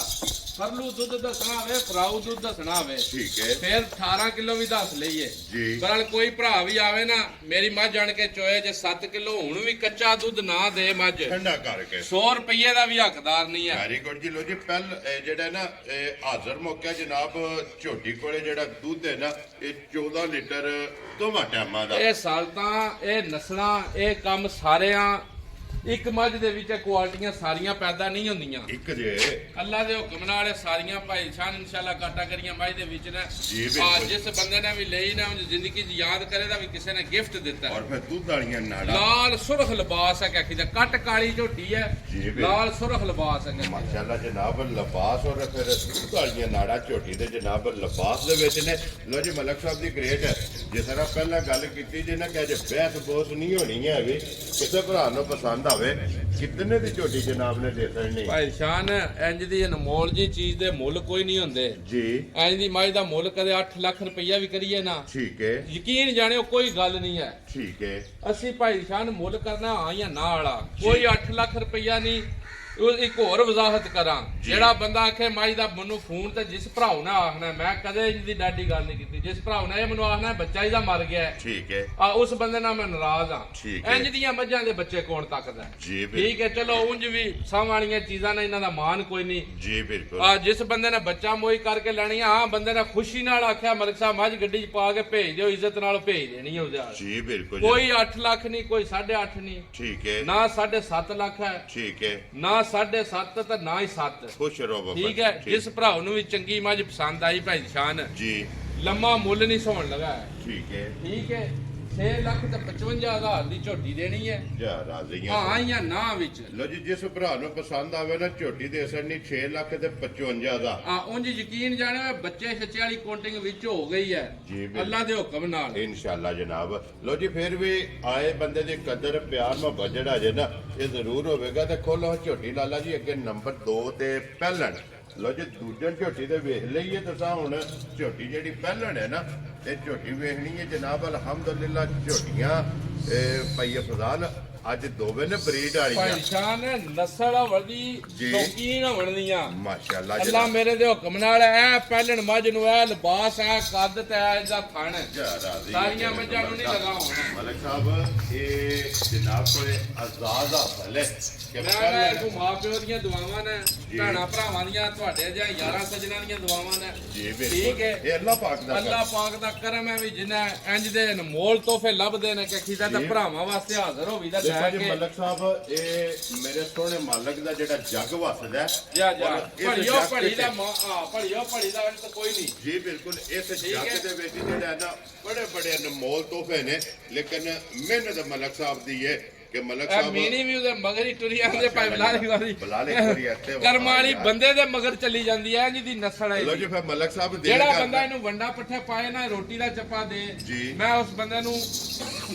ਫਰਲੂ ਦੁੱਧ ਦੱਸਣਾ ਹੋਵੇ ਫਰਾਊ ਦੁੱਧ ਦੱਸਣਾ ਹੋਵੇ ਠੀਕ ਹੈ ਫਿਰ 18 ਕਿਲੋ ਵੀ ਦੱਸ ਲਈਏ ਜੀ। ਪਰ ਕੋਈ ਭਰਾ ਵੀ ਆਵੇ ਨਾ ਮੇਰੀ ਮੱਝ ਜਾਣ ਕੇ ਚੋਏ ਜੇ 7 ਕਿਲੋ ਹੁਣ ਵੀ ਕੱਚਾ ਦੁੱਧ ਨਾ ਦੇ ਮੱਝ ਠੰਡਾ ਕਰਕੇ 100 ਰੁਪਏ ਦਾ ਵੀ ਹੱਕਦਾਰ ਨਹੀਂ ਹੈ। ਵੈਰੀ ਗੁੱਡ ਜੀ। ਲੋ ਜੀ ਜਿਹੜਾ ਨਾ ਹਾਜ਼ਰ ਮੌਕਾ ਜਨਾਬ ਝੋਟੀ ਕੋਲੇ ਜਿਹੜਾ ਦੁੱਧ ਹੈ ਨਾ ਇਹ 14 ਲੀਟਰ ਦੋਵਾਂ ਟਾਈਮਾਂ ਦਾ। ਇਹ ਸਾਲਤਾਂ ਇਹ ਨਸਲਾਂ ਇਹ ਕੰਮ ਸਾਰਿਆਂ ਇੱਕ ਮੱਝ ਦੇ ਵਿੱਚ ਕੁਆਲਟੀਆਂ ਸਾਰੀਆਂ ਪੈਦਾ ਨਹੀਂ ਹੁੰਦੀਆਂ ਇੱਕ ਜੇ ਅੱਲਾ ਦੇ ਹੁਕਮ ਨਾਲ ਇਹ ਸਾਰੀਆਂ ਭਾਈ ਸ਼ਾਨ ਇਨਸ਼ਾਅੱਲਾ ਕਾਟਾ ਕਰੀਆਂ ਮੱਝ ਦੇ ਵਿੱਚ ਨੇ ਜੀ ਬਿਲਕੁਲ। ਜਿਸ ਬੰਦੇ ਨੇ ਵੀ ਲਈ ਨਾ ਉਹ ਜ਼ਿੰਦਗੀ 'ਚ ਯਾਦ ਕਰੇਦਾ ਵੀ ਕਿਸੇ ਨੇ ਗਿਫਟ ਦਿੱਤਾ ਔਰ ਫਿਰ ਦੁੱਧ ਵਾਲੀਆਂ ਨਾੜਾਂ ਲਾਲ ਸੁਰਖ ਲਿਬਾਸ ਹੈ ਕਿ ਕੱਟ ਕਾਲੀ ਝੋਟੀ ਹੈ ਜੀ ਬਿਲਕੁਲ। ਲਾਲ ਸੁਰਖ ਲਿਬਾਸ ਹੈ ਮਾਸ਼ਾਅੱਲਾ ਜਨਾਬ ਲਿਬਾਸ ਔਰ ਫਿਰ ਦੁੱਧ ਵਾਲੀਆਂ ਨਾੜਾਂ ਝੋਟੀ ਦੇ ਜਨਾਬ ਲਿਬਾਸ ਦੇ ਵਿੱਚ ਨੇ। ਲੋ ਜੀ ਮਲਕ ਸਾਹਿਬ ਦੀ ਗ੍ਰੇਟ ਹੈ ਜਿਸ ਤਰ੍ਹਾਂ ਪਹਿਲਾਂ ਗੱਲ ਕੀਤੀ ਜੇ ਨਾ ਕਿ ਅਜੇ ਬਹਿਸ ਬੋਸ ਨਹੀਂ ਹੋਣੀ ਹੈ ਵੀ ਕਿਸੇ ਭਰਾ ਨੂੰ ਪਸੰਦ ਆਵੇ ਕਿਤਨੇ ਦੀ ਝੋਟੀ ਜਨਾਬ ਨੇ ਦੇ ਦੇਣੀ ਭਾਈ ਸ਼ਾਨ ਇੰਜ ਦੀ ਅਨਮੋਲ ਜੀ ਚੀਜ਼ ਦੇ ਮੁੱਲ ਕੋਈ ਨਹੀਂ ਹੁੰਦੇ ਜੀ। ਇੰਜ ਦੀ ਮੱਝ ਦਾ ਮੁੱਲ ਕਦੇ 8 ਲੱਖ ਰੁਪਈਆ ਵੀ ਕਰੀਏ ਨਾ ਠੀਕ ਹੈ ਯਕੀਨ ਜਾਣਿਓ ਕੋਈ ਗੱਲ ਨਹੀਂ ਹੈ। ਠੀਕ ਹੈ ਅਸੀਂ ਭਾਈ ਸ਼ਾਨ ਮੁੱਲ ਕਰਨਾ ਹਾਂ ਜਾਂ ਨਾ ਵਾਲਾ ਕੋਈ 8 ਲੱਖ ਰੁਪਈਆ ਨਹੀਂ। ਉਹ ਇੱਕ ਹੋਰ ਵਜ਼ਾਹਤ ਕਰਾਂ ਜਿਹੜਾ ਬੰਦਾ ਆਖੇ ਮਾਈ ਦਾ ਮੈਨੂੰ ਫੋਨ ਤੇ ਜਿਸ ਭਰਾਉ ਨੇ ਆਖਣਾ ਮੈਂ ਕਦੇ ਇਹਦੀ ਡਾਡੀ ਗੱਲ ਨਹੀਂ ਕੀਤੀ ਜਿਸ ਭਰਾਉ ਨੇ ਇਹ ਮੈਨੂੰ ਆਖਣਾ ਬੱਚਾ ਇਹਦਾ ਮਰ ਗਿਆ ਠੀਕ ਹੈ ਆ ਉਸ ਬੰਦੇ ਨਾਲ ਮੈਂ ਨਾਰਾਜ਼ ਆ ਠੀਕ ਹੈ। ਇੰਜ ਦੀਆਂ ਮੱਝਾਂ ਦੇ ਬੱਚੇ ਕੌਣ ਤੱਕਦਾ ਜੀ ਬਿਲਕੁਲ ਠੀਕ ਹੈ ਚਲੋ ਉਂਝ ਵੀ ਸਾਹ ਵਾਲੀਆਂ ਚੀਜ਼ਾਂ ਨੇ ਇਹਨਾਂ ਦਾ ਮਾਨ ਕੋਈ ਨਹੀਂ ਜੀ ਬਿਲਕੁਲ। ਆ ਜਿਸ ਬੰਦੇ ਨੇ ਬੱਚਾ ਮੋਈ ਕਰਕੇ ਲੈਣੀ ਆ ਬੰਦੇ ਨੇ ਖੁਸ਼ੀ ਨਾਲ ਆਖਿਆ ਮਲਕ ਸਾਹਿਬ ਮੱਝ ਗੱਡੀ 'ਚ ਪਾ ਕੇ ਭੇਜ ਦਿਓ ਇੱਜ਼ਤ ਨਾਲ ਭੇਜ ਦੇਣੀ ਹੈ ਉਹਦੇ ਜੀ ਬਿਲਕੁਲ ਕੋਈ 8 ਲੱਖ ਨਹੀਂ ਕੋਈ 8.5 ਨਹੀਂ ਠੀਕ ਹੈ ਨਾ 7.5 ਲੱਖ ਹੈ ਠੀਕ ਹੈ ਨਾ 7.5 ਤੇ ਨਾ ਹੀ 7 ਖੁਸ਼ ਰਹੋ ਬਾਬਾ ਠੀਕ ਹੈ ਜਿਸ ਭਰਾਉ ਨੂੰ ਵੀ ਚੰਗੀ ਮੱਝ ਪਸੰਦ ਆਈ ਭਾਈ ਸ਼ਾਨ ਜੀ ਲੰਮਾ ਮੁੱਲ ਨਹੀਂ ਸੋਹਣ ਲਗਾ ਠੀਕ ਹੈ ਠੀਕ ਹੈ 6 ਲੱਖ ਤੇ 55,000 ਦੀ ਝੋਟੀ ਦੇਣੀ ਹੈ ਜਾ ਰਾਜ਼ੀਆਂ ਹਾਂ ਜਾਂ ਨਾ ਵਿੱਚ ਲੋ ਜੀ ਜਿਸ ਭਰਾ ਨੂੰ ਪਸੰਦ ਆਵੇ ਨਾ ਝੋਟੀ ਦੇ ਅਸਰ ਨਹੀਂ 6 ਲੱਖ ਤੇ 55 ਦਾ ਆ ਉਂਝ ਯਕੀਨ ਜਾਣਿਓ ਬੱਚੇ ਛੱਚੇ ਵਾਲੀ ਕਾਊਂਟਿੰਗ ਵਿੱਚ ਹੋ ਗਈ ਹੈ ਜੀ ਬਿਲਕੁਲ। ਅੱਲਾ ਦੇ ਹੁਕਮ ਨਾਲ ਇਨਸ਼ਾਅੱਲਾ ਜਨਾਬ। ਲੋ ਜੀ ਫਿਰ ਵੀ ਆਏ ਬੰਦੇ ਦੀ ਕਦਰ ਪਿਆਰ ਮੁਹੱਬਤ ਜਿਹੜਾ ਜੇ ਨਾ ਇਹ ਜ਼ਰੂਰ ਹੋਵੇਗਾ। ਤੇ ਖੋਲੋ ਝੋਟੀ ਲਾਲਾ ਜੀ ਅੱਗੇ ਨੰਬਰ 2 ਤੇ ਪਹਿਲਣ। ਲੋ ਜੀ ਦੂਜਣ ਝੋਟੀ ਦੇ ਵੇਖ ਲਈਏ ਤਾਂ ਹੁਣ ਝੋਟੀ ਜਿਹੜੀ ਪਹਿਲਣ ਹੈ ਨਾ ਇਹ ਝੋਟੀ ਵੇਖਣੀ ਹੈ ਜਨਾਬ ਅਲਹਮਦੁਲਿਲਾ। ਝੋਟੀਆਂ ਭਾਈ ਅਫਜ਼ਾਲ ਅੱਜ ਦੋਵੇਂ ਨੇ ਬਰੀਡ ਵਾਲੀਆਂ ਭਾਈ ਸ਼ਾਨ ਨਸਲ ਵਰਦੀ ਜੀ। ਸ਼ੌਕੀਨ ਹੋਣੀਆਂ ਮਾਸ਼ਾਅੱਲਾ ਅੱਲਾ ਜਨਾਬ। ਮੇਰੇ ਦੇ ਹੁਕਮ ਨਾਲ ਐ ਪਹਿਲਣ ਮੱਝ ਨੂੰ ਐ ਲਿਬਾਸ ਐ ਕੱਦ ਤੇ ਐ ਇਹਦਾ ਥਣ ਸਾਰੀਆਂ ਮੱਝਾਂ ਨੂੰ ਨਹੀਂ ਲਗਾ ਹੋਣਾ। ਮਲਕ ਸਾਹਿਬ ਇਹ ਜਨਾਬ ਕੋਲੇ ਆਜ਼ਾਦ ਹਾਸਲ ਹੈ ਕਿ ਮੈਂ ਕੋ ਮਾਂ ਪਿਓ ਦੀਆਂ ਦੁਆਵਾਂ ਨੇ ਭੈਣਾਂ ਭਰਾਵਾਂ ਦੀਆਂ ਤੁਹਾਡੇ ਜਾਂ ਯਾਰਾਂ ਸੱਜਣਾਂ ਦੀਆਂ ਦੁਆਵਾਂ ਨੇ ਜੀ ਠੀਕ ਬਿਲਕੁਲ ਹੈ। ਇਹ ਅੱਲਾਹ ਪਾਕ ਦਾ ਅੱਲਾ ਪਾਕ ਦਾ ਕਰਮ ਹੈ ਵੀ ਜਿੰਨਾ ਇੰਜ ਦੇ ਅਨਮੋਲ ਤੋਹਫੇ ਲੱਭਦੇ ਨੇ ਕਿ ਖੀਦਾ ਤਾਂ ਭਰਾਵਾਂ ਵਾਸਤੇ ਹਾਜ਼ਰ ਹੋਵੀਦਾ ਦੇਖੋ ਲੈ ਜੀ ਕੇ ਮਲਕ ਸਾਹਿਬ ਇਹ ਮੇਰੇ ਸੋਹਣੇ ਮਾਲਕ ਦਾ ਜਿਹੜਾ ਜੱਗ ਵਸਦਾ ਹੈ, ਜਾ ਔਰ ਇਸ ਭੜੀਓ ਜੱਗ ਭੜੀ ਤੇ- ਦਾ ਭੜੀਓ ਭੜੀ ਦਾ ਅੰਤ ਕੋਈ ਨਹੀਂ। ਜੀ ਬਿਲਕੁਲ ਇਸ ਠੀਕ ਹੈ। ਜੱਗ ਦੇ ਵਿੱਚ ਜਿਹੜਾ ਹੈ ਨਾ ਬੜੇ ਬੜੇ ਅਨਮੋਲ ਤੋਹਫੇ ਨੇ, ਲੇਕਿਨ ਮਿਹਨਤ ਮਲਕ ਸਾਹਿਬ ਦੀ ਹੈ ਕਿ ਮਲਕ ਇਹ ਸਾਹਿਬ ਮੀਨੀ ਵੀ ਉਹਦੇ ਮਗਰ ਹੀ ਟੁਰੀ ਆਉਂਦੇ ਭਾਈ ਬਲਾਲੇ ਵਾਲੀ ਬਲਾਲੇ ਵਾਲੀ ਇੱਥੇ ਕਰਮ ਵਾਲੀ ਬੰਦੇ ਦੇ ਮਗਰ ਚੱਲੀ ਜਾਂਦੀ ਹੈ ਜਿਹਦੀ ਨਸਲ ਹੈ ਲੋ ਜੀ ਇਹਦੀ। ਫਿਰ ਮਲਕ ਸਾਹਿਬ ਦੇ ਜਿਹੜਾ ਬੰਦਾ ਇਹਨੂੰ ਵੰਡਾ ਪੱਠਾ ਪਾਏ ਨਾ ਰੋਟੀ ਦਾ ਚੱਪਾ ਦੇ, ਜੀ। ਮੈਂ ਉਸ ਬੰਦੇ ਨੂੰ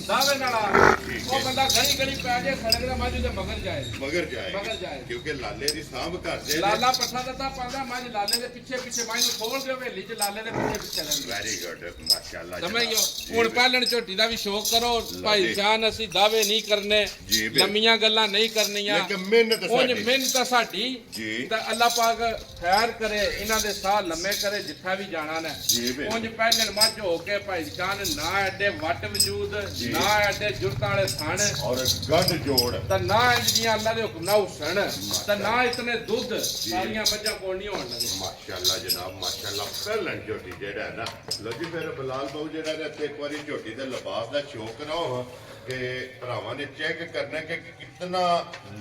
ਦਾਵੇ ਨਾਲ ਠੀਕ ਉਹ ਹੈ। ਬੰਦਾ ਘੜੀ ਘੜੀ ਪੈ ਜੇ ਸੜਕ ਦੇ ਮੱਝ ਦੇ ਮਗਰ ਜਾਏ। ਮਗਰ ਜਾਏ ਮਗਰ ਜਾਏ। ਕਿਉਂਕਿ ਲਾਲੇ ਦੀ ਸਾਂਭ ਕਰਦੇ ਨੇ। ਲਾਲਾ ਪੱਠਾ ਦਿੱਤਾ ਪਾਉਂਦਾ ਮੱਝ ਲਾਲੇ ਦੇ ਪਿੱਛੇ ਪਿੱਛੇ ਮੱਝ ਨੂੰ ਖੋਲ ਦਿਓ ਹਵੇਲੀ ਚ ਲਾਲੇ ਦੇ ਪਿੱਛੇ ਪਿੱਛੇ ਰਹਿੰਦੀ। ਵੈਰੀ ਗੁੱਡ ਮਾਸ਼ਾਅੱਲਾ ਸਮਝਿਓ ਹੁਣ ਪਹਿਲਣ ਝੋਟੀ ਦਾ ਵੀ ਸ਼ੌਕ ਕਰੋ ਭਾਈ ਜਾਨ, ਅਸੀਂ ਦਾਅਵੇ ਨਹੀਂ ਕਰਨੇ, ਜੀ ਬਿਲਕੁਲ। ਲੰਮੀਆਂ ਗੱਲਾਂ ਨਹੀਂ ਕਰਨੀਆਂ, ਲੇਕਿਨ ਮਿਹਨਤ ਉਂਝ ਸਾਡੀ ਮਿਹਨਤ ਆ ਸਾਡੀ ਜੀ। ਤਾਂ ਅੱਲਾਹ ਪਾਕ ਖੈਰ ਕਰੇ, ਇਹਨਾਂ ਦੇ ਸਾਹ ਲੰਮੇ ਕਰੇ ਜਿੱਥਾ ਵੀ ਜਾਣਾ ਨੇ। ਜੀ ਬਿਲਕੁਲ। ਉਂਝ ਪਹਿਲਣ ਮੱਝ ਹੋ ਕੇ ਭਾਈ ਜਾਨ ਨਾ ਐਡੇ ਵੱਟ ਵਜੂਦ, ਜੀ। ਨਾ ਐਡੇ ਜੁਰਤਾਂ ਵਾਲੇ ਥਣ, ਔਰ ਗੱਡ ਜੋੜ ਤਾਂ ਨਾ ਇੰਜੀਆਂ ਅੱਲਾਹ ਦੇ ਹੁਕਮ ਨਾਲ ਹੁਸਨ, ਤਾਂ ਨਾ ਇਤਨੇ ਦੁੱਧ, ਸਾਰੀਆਂ ਮੱਝਾਂ ਕੋਲ ਨਹੀਂ ਹੋਣ ਲੱਗੇ। ਮਾਸ਼ਾਅੱਲਾ ਜਨਾਬ ਮਾਸ਼ਾਅੱਲਾ ਪਹਿਲਣ ਝੋਟੀ ਜਿਹੜਾ ਹੈ ਨਾ ਲੋ ਜੀ ਫਿਰ ਬਲਾਲ ਬਾਊ ਜਿਹੜਾ ਨੇ ਇੱਥੇ ਇੱਕ ਵਾਰੀ ਝੋਟੀ ਦੇ ਲਿਬਾਸ ਦਾ ਸ਼ੌਕ ਨਾ ਹੋ ਕਿ ਭਰਾਵਾਂ ਨੇ ਚੈੱਕ ਕਰਨਾ ਕਿ ਕਿੰਨਾ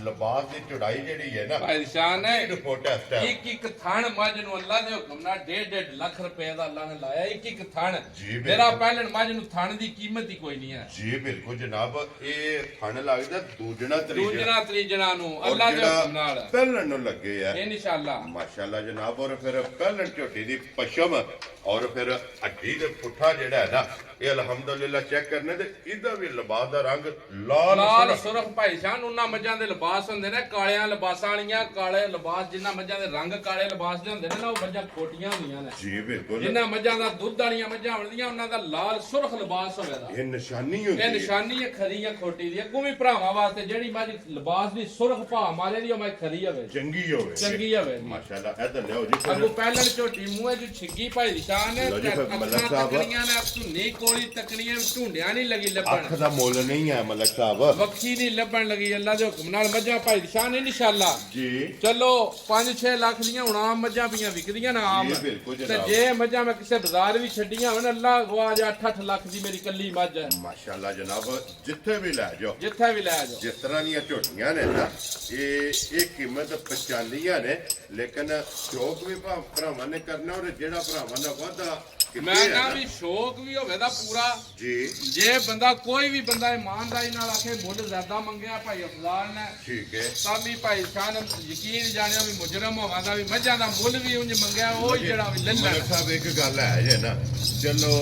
ਲਿਬਾਸ ਦੀ ਚੌੜਾਈ ਜਿਹੜੀ ਹੈ ਨਾ ਭਾਈ ਸ਼ਾਨ ਹੈ 1 ਫੁੱਟ ਇਸ ਟਾਈਮ ਇੱਕ ਇੱਕ ਥਣ ਮੱਝ ਨੂੰ ਅੱਲਾ ਦੇ ਹੁਕਮ ਨਾਲ 1.5 ਲੱਖ ਰੁਪਏ ਦਾ ਅੱਲਾ ਨੇ ਲਾਇਆ ਇੱਕ ਇੱਕ ਥਣ। ਜੀ ਬਿਲਕੁਲ। ਮੇਰਾ ਪਹਿਲਣ ਮੱਝ ਨੂੰ ਥਣ ਦੀ ਕੀਮਤ ਹੀ ਕੋਈ ਨਹੀਂ ਹੈ। ਜੀ ਬਿਲਕੁਲ ਜਨਾਬ ਇਹ ਫਣ ਲੱਗਦਾ ਦੂਜਣਾ ਤਰੀਜਣਾ ਦੂਜਣਾ ਤੀਜਣਾ ਨੂੰ ਔਰ ਅੱਲਾ ਦੇ ਜਿਹੜਾ ਹੁਕਮ ਨਾਲ ਪਹਿਲਣ ਨੂੰ ਲੱਗੇ ਆ ਇਨਸ਼ਾਅੱਲਾ। ਮਾਸ਼ਾਅੱਲਾ ਜਨਾਬ ਔਰ ਫਿਰ ਪਹਿਲਣ ਝੋਟੀ ਦੀ ਪਸ਼ਮ ਔਰ ਫਿਰ ਹੱਡੀ ਦੇ ਪੁੱਠਾ ਜਿਹੜਾ ਹੈ ਨਾ ਇਹ ਅਲਹਮਦੁਲਿਲਾ ਚੈੱਕ ਕਰਨੇ ਤੇ ਇਹਦਾ ਵੀ ਲਿਬਾਸ ਦਾ ਰੰਗ ਲਾਲ ਲਾਲ ਸੁਰਖ। ਸੁਰਖ ਭਾਈ ਸ਼ਾਨ ਉਹਨਾਂ ਮੱਝਾਂ ਦੇ ਲਿਬਾਸ ਹੁੰਦੇ ਨੇ ਕਾਲਿਆਂ ਲਿਬਾਸਾਂ ਵਾਲੀਆਂ, ਕਾਲੇ ਲਿਬਾਸ ਜਿਨ੍ਹਾਂ ਮੱਝਾਂ ਦੇ ਰੰਗ ਕਾਲੇ ਲਿਬਾਸ ਦੇ ਹੁੰਦੇ ਨੇ ਨਾ ਉਹ ਮੱਝਾਂ ਖੋਟੀਆਂ ਹੁੰਦੀਆਂ ਨੇ। ਜੀ ਬਿਲਕੁਲ ਜਿਨ੍ਹਾਂ ਮੱਝਾਂ ਦਾ ਦੁੱਧ ਵਾਲੀਆਂ ਮੱਝਾਂ ਹੁੰਦੀਆਂ ਉਹਨਾਂ ਦਾ ਲਾਲ ਸੁਰਖ ਲਿਬਾਸ ਹੋਵੇਗਾ। ਇਹ ਨਿਸ਼ਾਨੀ ਹੁੰਦੀ ਇਹ ਹੈ ਨਿਸ਼ਾਨੀ ਹੈ ਖਰੀ ਜਾਂ ਖੋਟੀ ਦੀ। ਅੱਗੋਂ ਵੀ ਭਰਾਵਾਂ ਵਾਸਤੇ ਜਿਹੜੀ ਮੱਝ ਲਿਬਾਸ ਦੀ ਸੁਰਖ ਭਾ ਮਾਰੇ ਦੀ ਉਹ ਮੈਂ ਖਰੀ ਹੋਵੇ, ਚੰਗੀ ਹੋਵੇ ਚੰਗੀ ਹੋਵੇ। ਮਾਸ਼ਾਅੱਲਾ ਇੱਧਰ ਲਿਆਓ ਜੀ ਫਿਰ। ਅੱਗੋਂ ਪਹਿਲਣ ਝੋਟੀ ਮੂੰਹੇ ਚ ਛਿੱਗੀ ਭਾਈ ਨਿਸ਼ਾਨ ਹੈ, ਲਓ ਜੀ ਫਿਰ ਮਲਕ ਅੱਖਾਂ ਸਾਹਿਬ। ਤਕੜੀਆਂ ਨੇ, ਧੁੰਨੀ ਕੋਲੀ ਤਕੜੀਆਂ, ਝੁੰਡਿਆਂ ਨਹੀਂ ਲੱਗੀ ਲੱਭਣ, ਅੱਖ ਦਾ ਮੁੱਲ ਨਹੀਂ ਹੈ ਮਲਕ ਸਾਹਿਬ ਵੱਖੀ ਨਹੀਂ ਲੱਭਣ ਲੱਗੀ। ਅੱਲਾ ਦੇ ਹੁਕਮ ਨਾਲ ਮੱਝਾਂ ਭਾਈ ਨਿਸ਼ਾਨ ਇਨਸ਼ਾਅੱਲਾ। ਜੀ ਚਲੋ 5-6 ਲੱਖ ਦੀਆਂ ਹੁਣ ਆਮ ਮੱਝਾਂ ਪਈਆਂ ਵਿਕਦੀਆਂ ਨਾ ਆਮ, ਜੀ, ਬਿਲਕੁਲ ਤੇ ਜਨਾਬ। ਜੇ ਮੱਝਾਂ ਮੈਂ ਕਿਸੇ ਬਾਜ਼ਾਰ ਵੀ ਛੱਡੀਆਂ ਹੋਣ ਅੱਲਾ ਗਵਾਜ 8-8 ਲੱਖ ਦੀ ਮੇਰੀ ਕੱਲੀ ਮੱਝ ਹੈ, ਮਾਸ਼ਾਅੱਲਾ ਜਨਾਬ ਜਿੱਥੇ ਵੀ ਲੈ ਜਾਓ ਜਿੱਥੇ ਵੀ ਲੈ ਜਾਓ। ਜਿਸ ਜਿਸ ਤਰ੍ਹਾਂ ਦੀਆਂ ਝੋਟੀਆਂ ਨੇ ਨਾ ਇਹ ਕੀਮਤ ਪਛਾਣੀਆਂ ਨੇ, ਲੇਕਿਨ ਸ਼ੌਕ ਵੀ ਭਰਾਵਾਂ ਨੇ ਕਰਨਾ ਔਰ ਜਿਹੜਾ ਭਰਾਵਾਂ ਦਾ ਵਾਧਾ ਮੈਂ ਕਹਾਂ ਵੀ ਸ਼ੌਕ ਵੀ ਹੋਵੇ ਦਾ ਪੂਰਾ। ਜੀ ਜੇ ਬੰਦਾ ਕੋਈ ਵੀ ਬੰਦਾ ਇਮਾਨਦਾਰੀ ਨਾਲ ਆਖੇ ਮੁੱਲ ਜ਼ਿਆਦਾ ਮੰਗਿਆ ਭਾਈ ਅਫਜ਼ਾਲ ਨੇ ਠੀਕ ਹੈ ਤਾਂ ਵੀ ਭਾਈ ਸ਼ਾਨ ਯਕੀਨ ਜਾਣਿਆ ਵੀ ਮੁਜਰਮ ਹੋਵਾਂਦਾ ਵੀ ਮੱਝਾਂ ਦਾ ਮੁੱਲ ਵੀ ਉਂਝ ਮੰਗਿਆ ਉਹ ਹੀ ਜਿਹੜਾ ਵੀ ਲੈ ਮਲਕ ਲੈਣਾ। ਸਾਹਿਬ ਇੱਕ ਗੱਲ ਹੈ ਜੇ ਨਾ ਚਲੋ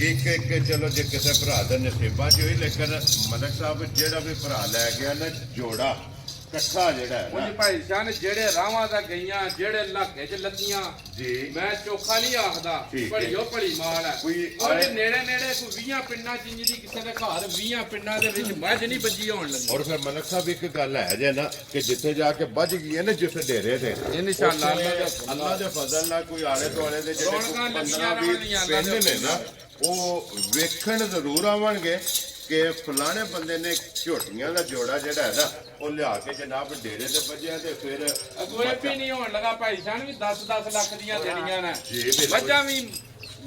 ਇੱਕ ਚਲੋ ਜੇ ਕਿਸੇ ਭਰਾ ਦਾ ਨਸੀਬਾਂ ਚ ਹੋਈ, ਲੇਕਿਨ ਮਲਕ ਸਾਹਿਬ ਜਿਹੜਾ ਵੀ ਭਰਾ ਲੈ ਗਿਆ ਨਾ ਜੋੜਾ ਇਕੱਠਾ ਜਿਹੜਾ ਹੈ ਉਂਝ ਨਾ ਭਾਈ ਸ਼ਾਨ ਜਿਹੜੇ ਰਾਵਾਂ ਦਾ ਗਈਆਂ ਜਿਹੜੇ ਇਲਾਕੇ 'ਚ ਲੱਗੀਆਂ ਜੀ ਮੈਂ ਚੋਖਾ ਨਹੀਂ ਆਖਦਾ, ਠੀਕ ਹੈ। ਭੜੀਓ ਭੜੀ ਮਾਲ ਹੈ। ਕੋਈ ਉਹਦੇ ਆਏ- ਨੇੜੇ ਨੇੜੇ ਕੋਈ 20 ਪਿੰਡਾਂ 'ਚ ਇੰਜ ਦੀ ਕਿਸੇ ਦੇ ਘਰ 20 ਪਿੰਡਾਂ ਦੇ ਵਿੱਚ ਮੱਝ ਨਹੀਂ ਬੱਜੀ ਹੋਣ ਲੱਗੀ। ਔਰ ਫਿਰ ਮਲਕ ਸਾਹਿਬ ਇੱਕ ਗੱਲ ਹੈ ਜੇ ਨਾ ਕਿ ਜਿੱਥੇ ਜਾ ਕੇ ਵੱਜ ਗਈ ਹੈ ਨਾ ਜਿਸ ਡੇਰੇ ਤੇ ਇਨਸ਼ਾਅੱਲਾ ਉੱਥੇ ਅੱਲਾ ਦੇ ਫਜ਼ਲ ਨਾਲ ਕੋਈ ਆਲੇ ਦੁਆਲੇ ਦੇ ਜਿਹੜੇ ਰੌਣਕਾਂ ਕੋਈ ਲੱਗੀਆਂ 15-20 ਰਹਿਣਗੀਆਂ ਅੱਲਾ ਦੇ ਪਿੰਡ ਨੇ ਨਾ ਉਹ ਵੇਖਣ ਜ਼ਰੂਰ ਆਵਣਗੇ ਕਿ ਫਲਾਣੇ ਬੰਦੇ ਨੇ ਝੋਟੀਆਂ ਦਾ ਜੋੜਾ ਜਿਹੜਾ ਹੈ ਨਾ ਉਹ ਲਿਆ ਕੇ ਜਨਾਬ ਡੇਰੇ ਤੇ ਵੱਜਿਆ ਤੇ ਫਿਰ ਕੋਈ ਵੀ ਨਹੀਂ ਹੋਣ ਲੱਗਾ ਭਾਈ ਸ਼ਾਨ ਵੀ 10-10 ਲੱਖ ਦੀਆਂ ਦੇਣੀਆਂ ਨੇ। ਜੀ ਬਿਲਕੁਲ। ਮੱਝਾਂ ਵੀ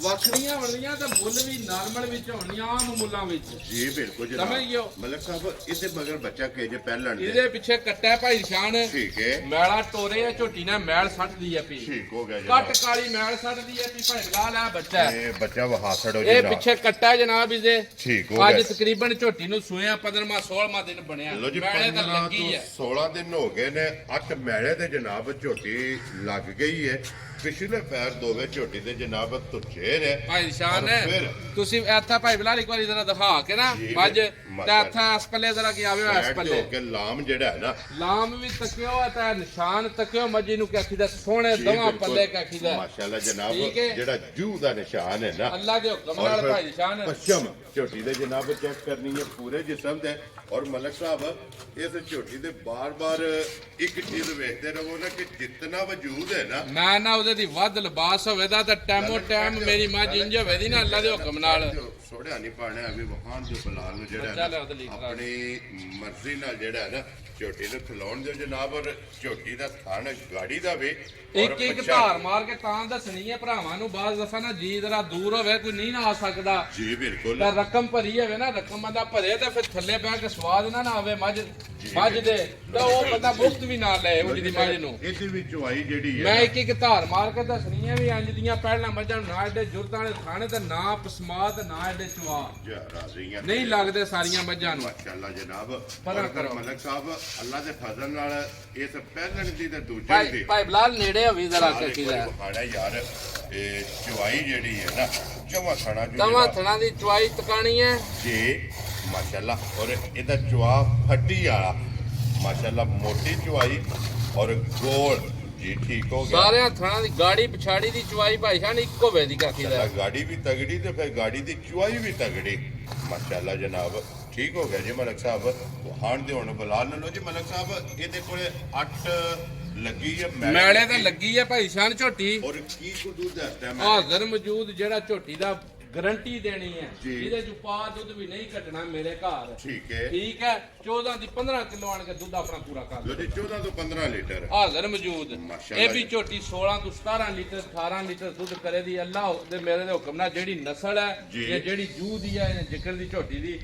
ਵੱਖਰੀਆਂ ਹੋਣੀਆਂ ਤੇ ਮੁੱਲ ਵੀ ਨਾਰਮਲ ਵਿੱਚ ਹੋਣੀਆਂ, ਆਮ ਮੁੱਲਾਂ ਵਿੱਚ। ਜੀ ਬਿਲਕੁਲ ਸਮਝ ਜਨਾਬ ਗਿਓ। ਮਲਕ ਸਾਹਿਬ ਇਹਦੇ ਮਗਰ ਬੱਚਾ ਕੇ ਪਹਿਲਣ ਦੇ ਇਹਦੇ ਪਿੱਛੇ ਕੱਟਾ ਭਾਈ ਸ਼ਾਨ ਠੀਕ ਹੈ ਮੈਲਾ ਟੋਰੇ ਆ ਝੋਟੀ ਨਾਲ ਮੈਲ ਸੱਟਦੀ ਆ ਪਈ, ਠੀਕ ਹੋ ਗਿਆ ਕੱਟ ਜਨਾਬ ਕਾਲੀ ਮੈਲ ਸੱਟਦੀ ਆ ਪਈ ਭਾਈ ਲਾਲ ਆ ਬੱਚਾ ਹੈ। ਇਹ ਬੱਚਾ ਵਹਾਸੜ ਹੋ ਇਹ ਜਨਾਬ ਪਿੱਛੇ ਕੱਟਾ ਜਨਾਬ ਇਹਦੇ ਠੀਕ ਹੋ ਅੱਜ ਗਿਆ ਤਕਰੀਬਨ ਝੋਟੀ ਨੂੰ ਸੂਇਆ 15ਵਾਂ 16ਵਾਂ ਦਿਨ ਬਣਿਆ, ਲੋ ਜੀ ਮੈਲੇ ਤਾਂ 15 ਲੱਗੀ ਤੋਂ ਹੈ। 16 ਦਿਨ ਹੋ ਗਏ ਨੇ 8 ਮੈਲੇ ਤੇ ਜਨਾਬ ਝੋਟੀ ਲੱਗ ਗਈ ਹੈ। ਪਿਛਲੇ ਪੈਰ ਦੋਵੇਂ ਝੋਟੀ ਦੇ ਜਨਾਬ ਤੁੱਛੇ ਨੇ ਭਾਈ ਸ਼ਾਨ ਔਰ ਫਿਰ ਤੁਸੀਂ ਇੱਥਾ ਭਾਈ ਬਲਾਲ ਇੱਕ ਵਾਰੀ ਜਰਾ ਦਿਖਾ ਕੇ ਨਾ ਜੀ, ਮੱਝ ਤੇ ਮਾਸ਼ਾ ਇੱਥਾ ਇਸ ਪੱਲੇ ਜਰਾ ਕੀ ਆਵੇ ਇਸ ਪੈਰ ਪੱਲੇ ਹੋ ਕੇ ਲਾਮ ਜਿਹੜਾ ਹੈ ਨਾ ਲਾਮ ਵੀ ਤੱਕਿਓ ਤੇ ਨਿਸ਼ਾਨ ਤੱਕਿਓ ਮੱਝੀ ਨੂੰ ਕਾਖੀ ਦਾ ਸੋਹਣੇ ਜੀ, ਦਵਾ ਬਿਲਕੁਲ। ਪੱਲੇ ਕਾਖੀ ਦਾ ਮਾਸ਼ਾਅੱਲਾ ਜਨਾਬ ਠੀਕ ਹੈ। ਜਿਹੜਾ ਜੂ ਦਾ ਨਿਸ਼ਾਨ ਹੈ ਨਾ ਅੱਲਾ ਦੇ ਹੁਕਮ ਔਰ ਨਾਲ ਫਿਰ ਭਾਈ ਸ਼ਾਨ ਪਸ਼ਮ ਝੋਟੀ ਦੇ ਜਨਾਬ ਚੈੱਕ ਕਰਨੀ ਹੈ ਪੂਰੇ ਜਿਸਮ ਦੇ। ਔਰ ਮਲਕ ਸਾਹਿਬ ਇਸ ਝੋਟੀ ਦੇ ਬਾਰ-ਬਾਰ ਇੱਕ ਚੀਜ਼ ਵੇਖਦੇ ਰਹੋ ਨਾ ਕਿ ਜਿੰਨਾ ਵਜੂਦ ਹੈ ਨਾ ਮੈਂ ਨਾ ਉਹਦੇ ਦੀ ਵੱਧ ਲਿਬਾਸ ਹੋਵੇ ਦਾ ਤਾਂ ਟੈਮੋ ਟਾਈਮ ਮੇਰੀ ਮੱਝ ਇੰਜ ਹੋਵੇ ਦੀ ਨਾ ਅੱਲਾ ਦੇ ਹੁਕਮ ਨਾਲ ਸੋੜਿਆ ਨਹੀਂ ਪਾਣਾ ਵੀ ਵਹਾਨ ਦੇ ਬਲਾਲ ਨੂੰ ਜਿਹੜਾ ਬੱਚਾ ਲਿਆ ਉਹਦੇ ਲਈ ਕਰਾ ਆਪਣੀ ਮਰਜ਼ੀ ਨਾਲ ਜਿਹੜਾ ਹੈ ਨਾ ਝੋਟੀ ਨੂੰ ਖਿਲਾਉਣ ਦਿਓ ਜਨਾਬ। ਔਰ ਝੋਟੀ ਦਾ ਥਣ ਗਾੜੀ ਦਾ ਵੇ ਔਰ ਇੱਕ ਇੱਕ ਬੱਚਾ- ਧਾਰ ਮਾਰ ਕੇ ਤਾਂ ਦੱਸਣੀ ਹੈ ਭਰਾਵਾਂ ਨੂੰ। ਬਾਅਦ ਦੱਸਾਂ ਨਾ ਜੀ ਜਰਾ ਦੂਰ ਹੋਵੇ ਕੋਈ ਨਹੀਂ ਨਾ ਆ ਸਕਦਾ ਜੀ ਬਿਲਕੁਲ ਤਾਂ ਰਕਮ ਭਰੀ ਹੋਵੇ ਨਾ, ਰਕਮ ਬੰਦਾ ਭਰੇ ਤੇ ਫਿਰ ਥੱਲੇ ਬਹਿ ਕੇ ਸਵਾਦ ਨਾ ਆਵੇ ਮੱਝ ਦੇ ਤਾਂ ਉਹ ਬੰਦਾ ਮੁਫਤ ਵੀ ਨਾ ਲਏ ਉਹ ਜਿਹਦੀ ਮੱਝ ਨੂੰ। ਇਹਦੇ ਵਿੱਚ ਆਈ ਜਿਹੜੀ ਹੈ ਮੈਂ ਨਾ, ਇੱਕ ਇੱਕ ਧਾਰ ਮਾਰ ਕੇ ਦੱਸਣੀ ਹੈ ਵੀ ਇੰਜ ਦੀਆਂ ਪਹਿਲਾਂ ਮੱਝਾਂ ਨੂੰ ਨਾ ਏਡੇ ਜੁਰਤਾਂ ਵਾਲੇ ਖਾਣੇ ਤੇ ਨਾ ਪਸਮਾਤ ਨਾ ਏਡੇ ਚਵਾ ਜਾ ਰਾਜ਼ੀਆਂ ਨਹੀਂ ਲੱਗਦੇ ਸਾਰੀਆਂ ਮੱਝਾਂ ਨੂੰ। ਮਾਸ਼ਾਅੱਲਾ ਜਨਾਬ। ਪਰਾਂ ਔਰ ਕਰੋ। ਮਲਕ ਸਾਹਿਬ ਅੱਲਾ ਦੇ ਫਜ਼ਲ ਨਾਲ ਇਸ ਪਹਿਲਣ ਦੀ ਤੇ ਦੂਜੇ ਭਾਈ ਦੀ ਭਾਈ ਬਲਾਲ ਨੇੜੇ ਹੋਵੀ ਜ਼ਰਾ ਨਾਲ ਕੱਕੀ ਇੱਕ ਵਾਰੀ ਦਾ ਵਿਖਾੜਾ ਯਾਰ ਇਹ ਚਵਾਈ ਜਿਹੜੀ ਹੈ ਨਾ ਜਮਾ ਖਾਣਾ ਜੋ ਤਵਾ ਜਨਾਬ ਥਣਾ ਦੀ ਚਵਾਈ ਤਕਾਣੀ ਹੈ ਜੀ ਮਾਸ਼ਾਅੱਲਾ। ਔਰ ਇਹਦਾ ਚਵਾ ਫੱਟੀ ਵਾਲਾ ਮਾਸ਼ਾਅੱਲਾ ਮੋਟੀ ਚਵਾਈ ਔਰ ਗੋਲ ਜੀ ਠੀਕ ਹੋ ਗਿਆ। ਸਾਰਿਆਂ ਥਣਾ ਦੀ ਗਾੜੀ ਪਛਾੜੀ ਦੀ ਚਵਾਈ ਭਾਈ ਸਾਹਿਬ ਇੱਕੋ ਵੇ ਦੀ ਕਾਕੀ ਦਾ। ਗਾੜੀ ਵੀ ਤਗੜੀ ਤੇ ਫਿਰ ਗਾੜੀ ਦੀ ਚੁਆਈ ਵੀ ਤਗੜੀ ਮਾਸ਼ਾਅੱਲਾ ਜਨਾਬ। ਠੀਕ ਹੋ ਗਿਆ ਜੀ ਮਲਕ ਸਾਹਿਬ। ਹਾਣ ਦੇ ਹੁਣ ਬੁਲਾ ਲਓ ਜੀ ਮਲਕ ਸਾਹਿਬ। ਇਹਦੇ ਕੋਲੇ 8 ਲੱਗੀ ਹੈ ਮੈਲੇ ਤਾਂ ਲੱਗੀ ਹੈ ਭਾਈ ਸ਼ਾਨ ਝੋਟੀ। ਔਰ ਕੀ ਕੁ ਦੁੱਧ ਹੈ ਇਸ ਟਾਈਮ? ਹਾਜ਼ਰ ਮੌਜੂਦ ਜਿਹੜਾ ਝੋਟੀ ਦਾ ਗਰੰਟੀ ਦੇਣੀ ਹੈ ਜੀ। ਇਹਦੇ ਚ ਪਾ ਦੁੱਧ ਵੀ ਨਹੀਂ ਘਟਣਾ ਮੇਰੇ ਘਰ। ਠੀਕ ਹੈ ਠੀਕ ਹੈ 14 ਦੀ 15 ਕਿਲੋ ਆਣ ਕੇ ਦੁੱਧ ਆਪਣਾ ਪੂਰਾ ਕਰ ਲੋ ਲਓ। ਜੀ 14 ਤੋਂ 15 ਲੀਟਰ ਹਾਜ਼ਰ ਮੌਜੂਦ ਮਾਸ਼ਾਅੱਲਾ ਇਹ ਵੀ ਝੋਟੀ 16 ਤੋਂ 17 ਲੀਟਰ 18 ਲੀਟਰ ਦੁੱਧ ਕਰੇ ਦੀ ਅੱਲਾਹ ਦੇ ਮੇਰੇ ਦੇ ਹੁਕਮ ਨਾਲ ਜਿਹੜੀ ਨਸਲ ਹੈ ਜੀ। ਇਹ ਜਿਹੜੀ ਜੂਹ ਦੀ ਹੈ ਜਿਕਰ ਦੀ ਝੋਟੀ ਦੀ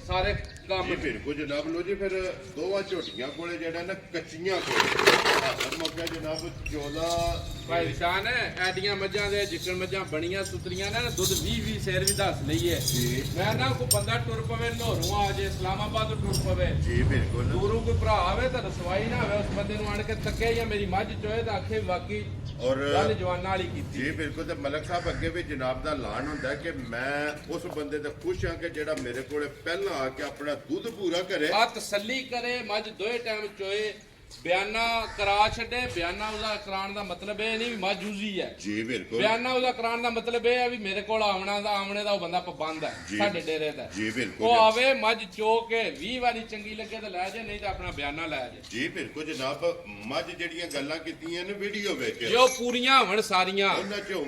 ਸਾਰੇ ਕੰਮ ਜੀ ਫਿਰ ਕੋ ਜਨਾਬ ਲੋ ਜੀ। ਫਿਰ ਦੋਵਾਂ ਝੋਟੀਆਂ ਕੋਲੇ ਜਿਹੜਾ ਨਾ ਕੱਚੀਆਂ ਕੋਲੇ ਹਾਜ਼ਰ ਮੌਕਾ ਜਨਾਬ 14 ਭਾਈ ਸ਼ਾਨ ਐਡੀਆਂ ਮੱਝਾਂ ਦੇ ਜਿਕਰ ਮੱਝਾਂ ਬਣੀਆਂ ਸੁਤਰੀਆਂ ਨੇ ਨਾ ਦੁੱਧ 20 ਸੇਰ ਵੀ ਦੱਸ ਲਈਏ। ਜੀ ਮੈਂ ਨਾ ਕੋਈ ਬੰਦਾ ਟੁਰ ਪਵੇ ਲੋਹਰੋਂ ਆ ਜੇ ਇਸਲਾਮਾਬਾਦ ਤੋਂ ਟੁਰ ਪਵੇ ਜੀ ਬਿਲਕੁਲ ਦੂਰੋਂ ਕੋਈ ਭਰਾ ਆਵੇ ਤਾਂ ਰਸਵਾਈ ਨਾ ਹੋਵੇ ਉਸ ਬੰਦੇ ਨੂੰ ਆਣ ਕੇ ਤੱਕੇ ਜਾਂ ਮੇਰੀ ਮੱਝ ਚੋਏ ਤਾਂ ਆਖੇ ਵਾਕਈ ਔਰ ਗੱਲ ਜਵਾਨਾਂ ਵਾਲੀ ਕੀਤੀ। ਜੀ ਬਿਲਕੁਲ। ਤੇ ਮਲਕ ਸਾਹਿਬ ਅੱਗੇ ਵੀ ਜਨਾਬ ਦਾ ਐਲਾਨ ਹੁੰਦਾ ਹੈ ਕਿ ਮੈਂ ਉਸ ਬੰਦੇ ਤੇ ਖੁਸ਼ ਹਾਂ ਕਿ ਜਿਹੜਾ ਮੇਰੇ ਕੋਲੇ ਪਹਿਲਾਂ ਆ ਕੇ ਆਪਣਾ ਦੁੱਧ ਪੂਰਾ ਕਰੇ। ਆ ਤਸੱਲੀ ਕਰੇ ਮੱਝ ਦੋਏ ਟਾਈਮ ਚੋਏ ਬਿਆਨਾ ਕਰਾ ਛੱਡੇ। ਬਿਆਨਾ ਉਹਦਾ ਕਰਾਉਣ ਦਾ ਮਤਲਬ ਇਹ ਨਹੀਂ ਵੀ ਮੱਝ ਜੂਜੀ ਹੈ। ਜੀ ਬਿਲਕੁਲ ਬਿਆਨਾ ਉਹਦਾ ਕਰਾਉਣ ਦਾ ਮਤਲਬ ਇਹ ਹੈ ਵੀ ਮੇਰੇ ਕੋਲ ਆਵਣੇ ਦਾ ਉਹ ਬੰਦਾ ਪਾਬੰਦ ਹੈ ਜੀ। ਸਾਡੇ ਡੇਰੇ ਦਾ। ਜੀ ਬਿਲਕੁਲ ਉਹ ਆਵੇ ਮੱਝ ਚੋ ਕੇ 20 ਵਾਰੀ ਚੰਗੀ ਲੱਗੇ ਤਾਂ ਲੈ ਜਾ ਨਹੀਂ ਤਾਂ ਆਪਣਾ ਬਿਆਨਾ ਲੈ ਜਾ। ਜੀ ਬਿਲਕੁਲ ਜਨਾਬ। ਮੱਝ ਜਿਹੜੀਆਂ ਗੱਲਾਂ ਕੀਤੀਆਂ ਨੇ ਵੀਡੀਓ ਵਿੱਚ ਜੋ ਪੂਰੀਆਂ ਹੋਣ ਸਾਰੀਆਂ ਉਹਨਾਂ ਚੋਂ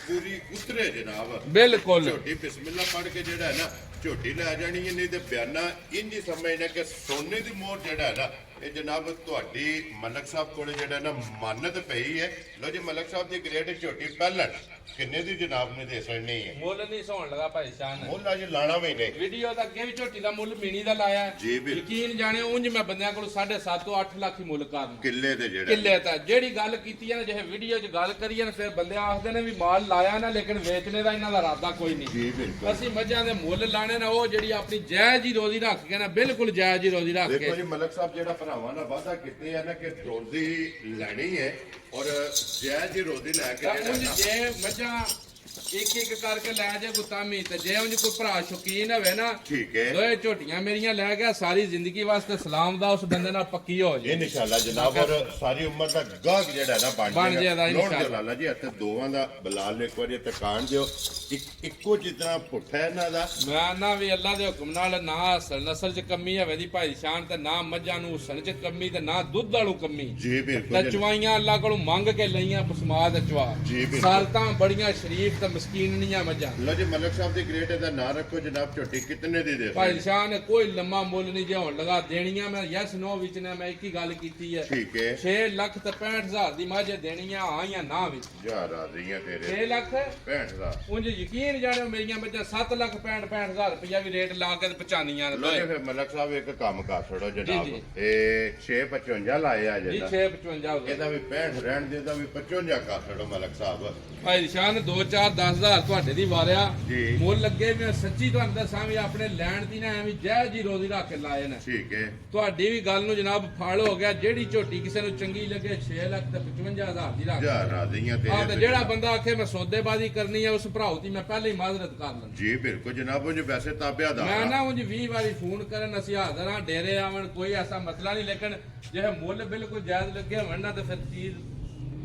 ਪੂਰੀ ਉਤਰੇ ਜਨਾਬ। ਬਿਲਕੁਲ ਝੋਟੀ ਬਿਸਮਿਲ੍ਲਾ ਪੜ ਕੇ ਜਿਹੜਾ ਹੈ ਨਾ ਝੋਟੀ ਲੈ ਜਾਣੀ ਹੈ। ਨਹੀਂ ਤੇ ਬਿਆਨਾ ਇੰਜ ਹੀ ਸਮਝਣਾ ਕਿ ਸੋਨੇ ਦੀ ਮੋਹਰ ਜਿਹੜਾ ਹੈ ਨਾ ਇਹ ਜਨਾਬ ਤੁਹਾਡੀ ਮਲਕ ਸਾਹਿਬ ਕੋਲੇ ਜਿਹੜਾ ਨਾ ਮਾਨਤ ਪਈ ਹੈ। ਲੋ ਜੀ ਮਲਕ ਸਾਹਿਬ ਦੀ ਗ੍ਰੇਡ ਝੋਟੀ ਪਹਿਲਣ ਕਿੰਨੇ ਦੀ ਜਨਾਬ ਨੇ ਦੇ ਸਕਣੀ ਹੈ? ਮੁੱਲ ਨਹੀਂ ਸੌਣ ਲਗਾ ਭਾਈ ਸ਼ਾਨ। ਮੁੱਲ ਅੱਜ ਲਾਣਾ ਵੀ ਨਹੀਂ। ਵੀਡੀਓ ਦਾ ਅੱਗੇ ਵੀ ਝੋਟੀ ਦਾ ਮੁੱਲ ਮੀਣੀ ਦਾ ਲਾਇਆ ਜੀ ਬਿਲਕੁਲ। ਯਕੀਨ ਜਾਣੇ ਉਂਝ ਮੈਂ ਬੰਦਿਆਂ ਕੋਲ 7.5 ਤੋਂ 8 ਲੱਖ ਹੀ ਮੁੱਲ ਕਰਨਾ ਕਿੱਲੇ ਤੇ ਜਿਹੜਾ ਕਿੱਲੇ ਤਾਂ ਜਿਹੜੀ ਗੱਲ ਕੀਤੀ ਹੈ ਨਾ ਜਿਹੇ ਵੀਡੀਓ 'ਚ ਗੱਲ ਕਰੀਏ ਨਾ ਫਿਰ ਬੰਦੇ ਆਖਦੇ ਨੇ ਵੀ ਮਾਲ ਲਾਇਆ ਨਾ ਲੇਕਿਨ ਵੇਚਣੇ ਦਾ ਇਹਨਾਂ ਦਾ ਇਰਾਦਾ ਕੋਈ ਨਹੀਂ। ਜੀ ਬਿਲਕੁਲ। ਅਸੀਂ ਮੱਝਾਂ ਦੇ ਮੁੱਲ ਲਾਣੇ ਨਾ ਉਹ ਜਿਹੜੀ ਆਪਣੀ ਜਾਇਜ਼ ਹੀ ਰੋਜ਼ੀ ਰੱਖ ਕੇ ਨਾ ਬਿਲਕੁਲ ਜਾਇਜ਼ ਹੀ ਰੋਜ਼ੀ ਰੱਖ ਦੇਖੋ ਕੇ ਜੀ ਮਲਕ ਸਾਹਿਬ ਜਿਹੜਾ ਭਰਾਵਾਂ ਨਾਲ ਵਾਅਦਾ ਕੀਤੇ ਆ ਨਾ ਕਿ ਰੋਜ਼ੀ ਲੈਣੀ ਹੈ ਔਰ ਜਾਇਜ਼ ਹੀ ਰੋਜ਼ੀ ਲੈ ਕੇ ਤਾਂ ਜਿਹੜਾ ਉਂਝ ਨਾ ਜੇ ਮੱਝਾਂ ਇੱਕ ਇੱਕ ਕਰਕੇ ਲੈ ਜਾ ਗੁਤਾਮੀ ਤੇ ਜੇ ਉਂਝ ਕੋਈ ਭਰਾ ਸ਼ੌਕੀਨ ਹੋਵੇ ਨਾ ਠੀਕ ਹੈ ਦੋਏ ਝੋਟੀਆਂ ਮੇਰੀਆਂ ਲੈ ਗਿਆ ਸਾਰੀ ਜ਼ਿੰਦਗੀ ਵਾਸਤੇ ਸਲਾਮ ਦਾ ਉਸ ਬੰਦੇ ਨਾਲ ਪੱਕੀ ਹੋ ਜੇ। ਇਨਸ਼ਾਅੱਲਾ ਜਨਾਬ। ਔਰ ਸਾਰੀ ਉਮਰ ਦਾ ਗਾਹਕ ਜਿਹੜਾ ਨਾ ਬਣ ਜਾਏਗਾ ਲੋੜ ਇਨਸ਼ਾਅੱਲਾ। ਜਲਾਲਾ ਜੀ ਇੱਥੇ ਦੋਵਾਂ ਦਾ ਬਲਾਲ ਇੱਕ ਵਾਰੀ ਇੱਥੇ ਕਾਣ ਦਿਓ। ਇੱਕੋ ਜਿਤਨਾ ਪੁੱਠਾ ਹੈ ਇਹਨਾਂ ਦਾ। ਮੈਂ ਨਾ ਵੀ ਅੱਲਾ ਦੇ ਹੁਕਮ ਨਾਲ ਨਾ ਨਸਲ ਚ ਕਮੀ ਹੋਵੇ ਦੀ ਭਾਈ ਸ਼ਾਨ ਤੇ ਨਾ ਮੱਝਾਂ ਨੂੰ ਹੁਸਨ ਚ ਕਮੀ ਤੇ ਨਾ ਦੁੱਧ ਵਾਲੂ ਕਮੀ। ਜੀ ਤੇ ਬਿਲਕੁਲ ਚਵਾਈਆਂ ਅੱਲਾ ਕੋਲੋਂ ਮੰਗ ਕੇ ਲਈਆਂ ਪਸਮਾ ਦੇ ਚਵਾ ਜੀ ਬਿਲਕੁਲ। ਸਾਲਤਾਂ ਬੜੀਆਂ ਸ਼ਰੀਫ ਤੇ ਮਸਕੀਨੀਆਂ ਮੱਝਾਂ। ਲੋ ਜੀ ਮਲਕ ਸਾਹਿਬ ਦੀ ਗ੍ਰੇਡ ਦਾ ਨਾਂ ਰੱਖੋ ਜਨਾਬ। ਝੋਟੀ ਕਿਤਨੇ ਦੀ ਦੇ ਭਾਈ ਸ਼ਾਨ ਕੋਈ ਲੰਮਾ ਮੁੱਲ ਨਹੀਂ ਜੇ ਹੋਣ ਲਗਾ ਦੇਣੀਆਂ ਮੈਂ ਯੈਸ ਨੋ ਵਿੱਚ ਨੇ ਮੈਂ ਇੱਕ ਹੀ ਗੱਲ ਕੀਤੀ ਹੈ। ਠੀਕ ਹੈ 6 ਲੱਖ ਤੇ 65,000 ਦੀ ਮੱਝ ਦੇਣੀਆਂ ਹਾਂ ਜਾਂ ਨਾ ਵਿੱਚ। ਜਾ ਰਾਜ਼ੀਆਂ ਤੇਰੇ 6 ਲੱਖ 65 ਦਾ। ਉਂਝ ਯਕੀਨ ਜਾਣੋ ਮੇਰੀਆਂ ਮੱਝਾਂ 7 ਲੱਖ 65,000 ਰੁਪਇਆ ਵੀ ਰੇਟ ਲਾ ਕੇ ਪਚਾਨੀਆਂ ਲੋ ਜੀ ਫਿਰ ਮਲਕ ਸਾਹਿਬ ਇੱਕ ਕੰਮ ਕਰ ਛੜੋ ਜਨਾਬ। ਜੀ। ਇਹ 655 ਲਾਇਆ ਜੀ ਜਿਹੜਾ 655 ਹੋ ਗਏ। ਇਹਦਾ ਵੀ 65 ਰਹਿਣ ਦੇ ਦਾ ਵੀ 55 ਕਰ ਛੜੋ ਮਲਕ ਸਾਹਿਬ। ਭਾਈ ਸ਼ਾਨ 2-4-10,000 ਤੁਹਾਡੇ ਦੀ ਵਾਰਿਆ ਜੀ। ਮੁੱਲ ਲੱਗੇ ਮੈਂ ਸੱਚੀ ਤੁਹਾਨੂੰ ਦੱਸਾਂ ਵੀ ਆਪਣੇ ਲੈਣ ਦੀ ਨਾ ਐਵੇਂ ਜੈ ਜੀ ਰੋਜ਼ੀ ਰੱਖ ਕੇ ਲਾਏ ਨੇ। ਠੀਕ ਹੈ ਤੁਹਾਡੀ ਵੀ ਗੱਲ ਨੂੰ ਜਨਾਬ ਫਲ ਹੋ ਗਿਆ। ਜਿਹੜੀ ਝੋਟੀ ਕਿਸੇ ਨੂੰ ਚੰਗੀ ਲੱਗੇ 6 ਲੱਖ ਤੇ 55,000 ਦੀ ਰੱਖ ਜਾ ਰਾਜ਼ੀਆਂ ਆ ਤੇ ਤੇਰੇ ਜਿਹੜਾ ਬੰਦਾ ਆਖੇ ਮੈਂ ਸੌਦੇਬਾਜ਼ੀ ਕਰਨੀ ਹੈ ਉਸ ਭਰਾਉ ਦੀ ਮੈਂ ਪਹਿਲੇ ਹੀ ਮਾਜ਼ਰਤ ਕਰ ਲਾਂ। ਜੀ ਬਿਲਕੁਲ ਜਨਾਬ। ਉਹ ਵੈਸੇ ਤਾਬਿਆਦਾਰ ਮੈਂ ਆ। ਨਾ ਉਂਝ 20 ਵਾਰੀ ਫੋਨ ਕਰਨ ਅਸੀਂ ਹਾਜ਼ਰ ਹਾਂ ਡੇਰੇ ਆਵਣ ਕੋਈ ਐਸਾ ਮਸਲਾ ਨਹੀਂ ਲੇਕਿਨ ਜੇ ਮੁੱਲ ਬਿਲਕੁਲ ਜਾਇਜ਼ ਲੱਗੇ ਹੋਣ ਨਾ ਤੇ ਫਿਰ ਚੀਜ਼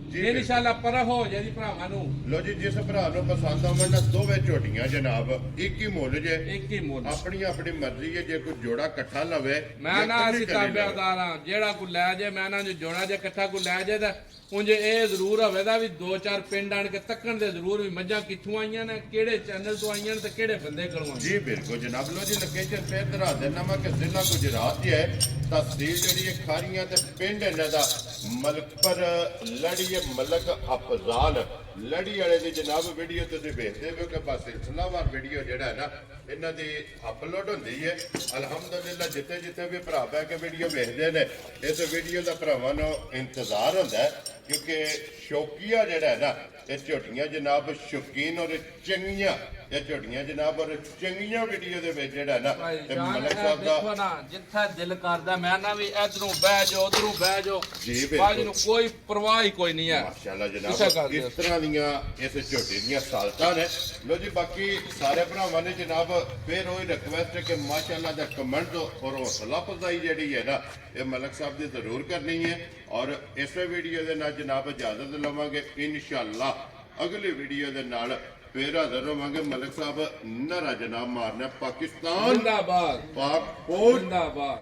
ਜੀ, ਇਹ ਇਨਸ਼ਾਅੱਲਾ ਪਰ ਹੋ ਜਾਏਗੀ ਭਰਾਵਾਂ ਨੂੰ। ਲੋ ਜੀ, ਜਿਸ ਭਰਾ ਨੂੰ ਪਸੰਦ ਆਉਣ ਨਾ ਦੋਵੇਂ ਝੋਟੀਆਂ ਜਨਾਬ ਇੱਕ ਹੀ ਮੁੱਲ ਜੇ, ਇੱਕ ਹੀ ਮੁੱਲ। ਆਪਣੀ ਆਪਣੀ ਮਰਜ਼ੀ ਹੈ, ਜੇ ਕੋਈ ਜੋੜਾ ਇਕੱਠਾ ਲਵੇ ਮੈਂ ਨਾ ਅਸੀਂ ਤਾਬੇਦਾਰਾਂ ਜਿਹੜਾ ਕੋਈ ਲੈ ਜੇ, ਮੈਂ ਨਾ ਜੋ ਜੋੜਾ ਜੇ ਇਕੱਠਾ ਕੋਈ ਲੈ ਜੇ ਤਾਂ ਉਂਝ ਇਹ ਜ਼ਰੂਰ ਹੋਵੇਗਾ ਵੀ 2-4 ਪਿੰਡ ਆਣ ਕੇ ਤੱਕਣ ਦੇ ਜ਼ਰੂਰ ਵੀ ਮੱਝਾਂ ਕਿੱਥੋਂ ਆਈਆਂ ਨੇ, ਕਿਹੜੇ ਚੈਨਲ ਤੋਂ ਆਈਆਂ ਨੇ ਤੇ ਕਿਹੜੇ ਬੰਦੇ ਕੋਲੋਂ ਆਈਆਂ। ਜੀ ਬਿਲਕੁਲ ਜਨਾਬ। ਲੋ ਜੀ, ਲੋਕੇਸ਼ਨ ਫੇਰ ਦਰਾ ਦੇਣਾ ਵਾ ਕਿ ਜ਼ਿਲ੍ਹਾ ਗੁਜਰਾਤ ਹੀ ਹੈ, ਤਹਿਸੀਲ ਜਿਹੜੀ ਹੈ ਖਾਰੀਆਂ ਤੇ ਪਿੰਡ ਇਹਨਾਂ ਦਾ ਮਲਕਪੁਰ ਲੜੀ ਹੈ, ਮਲਕ ਅਫਜ਼ਾਲ ਲੜੀ ਵਾਲੇ ਦੀ ਜਨਾਬ ਵੀਡੀਓ ਤੁਸੀਂ ਵੇਖਦੇ ਹੋ ਕਿ ਬਸ ਸਿਲਸਿਲਾਵਾਰ ਵੀਡੀਓ ਜਿਹੜਾ ਹੈ ਨਾ ਇਹਨਾਂ ਦੀ ਅਪਲੋਡ ਹੁੰਦੀ ਹੈ। ਅਲਹਮਦੁਲਿਲਾ ਜਿੱਥੇ ਜਿੱਥੇ ਵੀ ਭਰਾ ਬਹਿ ਕੇ ਵੀਡੀਓ ਵੇਖਦੇ ਨੇ, ਇਸ ਵੀਡੀਓ ਦਾ ਭਰਾਵਾਂ ਨੂੰ ਇੰਤਜ਼ਾਰ ਹੁੰਦਾ ਹੈ, ਕਿਉਂਕਿ ਸ਼ੌਕੀਆ ਜਿਹੜਾ ਹੈ ਨਾ ਇਹ ਝੋਟੀਆਂ ਜਨਾਬ ਸ਼ੌਕੀਨ ਔਰ ਚੰਗੀਆਂ, ਇਹ ਝੋਟੀਆਂ ਜਨਾਬ ਔਰ ਚੰਗੀਆਂ ਵੀਡੀਓ ਦੇ ਵਿੱਚ ਜਿਹੜਾ ਹੈ ਨਾ ਤੇ ਮਲਕ ਸਾਹਿਬ ਦਾ ਦੇਖੋ ਨਾ ਜਿੱਥੇ ਦਿਲ ਕਰਦਾ ਮੈਂ ਨਾ ਵੀ ਇਧਰੋਂ ਬਹਿ ਜਾਓ ਉਧਰੋਂ ਬਹਿ ਜਾਓ, ਜੀ ਬਾਜ ਬਿਲਕੁਲ ਨੂੰ ਕੋਈ ਪਰਵਾਹ ਹੀ ਕੋਈ ਨਹੀਂ ਹੈ। ਮਾਸ਼ਾਅੱਲਾ ਕਿਸੇ ਜਨਾਬ, ਗੱਲ ਦੀ। ਇਸ ਤਰ੍ਹਾਂ ਦੀਆਂ ਇਸ ਝੋਟੀ ਦੀਆਂ ਸਾਲਤਾਂ ਨੇ। ਲੋ ਜੀ, ਬਾਕੀ ਸਾਰੇ ਭਰਾਵਾਂ ਨੇ ਜਨਾਬ ਫੇਰ ਉਹੀ ਰਿਕਵੈਸਟ ਹੈ ਕਿ ਮਾਸ਼ਾਅੱਲਾ ਦਾ ਕਮੈਂਟ ਔਰ ਹੌਸਲਾ ਅਫਜ਼ਾਈ ਜਿਹੜੀ ਹੈ ਨਾ ਇਹ ਮਲਕ ਸਾਹਿਬ ਦੀ ਜ਼ਰੂਰ ਕਰਨੀ ਹੈ। ਔਰ ਇਸੇ ਵੀਡੀਓ ਦੇ ਨਾਲ ਜਨਾਬ ਇਜਾਜ਼ਤ ਲਵਾਂਗੇ, ਇਨਸ਼ਾਅੱਲਾ ਅਗਲੀ ਵੀਡੀਓ ਦੇ ਨਾਲ ਫੇਰ ਹਾਜ਼ਰ ਹੋਵਾਂਗੇ। ਮਲਕ ਸਾਹਿਬ ਨਾਰਾ ਜਨਾਬ ਮਾਰਨਾ ਪਾਕਿਸਤਾਨ ਜ਼ਿੰਦਾਬਾਦ, ਪਾਕ ਫੌਜ ਜ਼ਿੰਦਾਬਾਦ।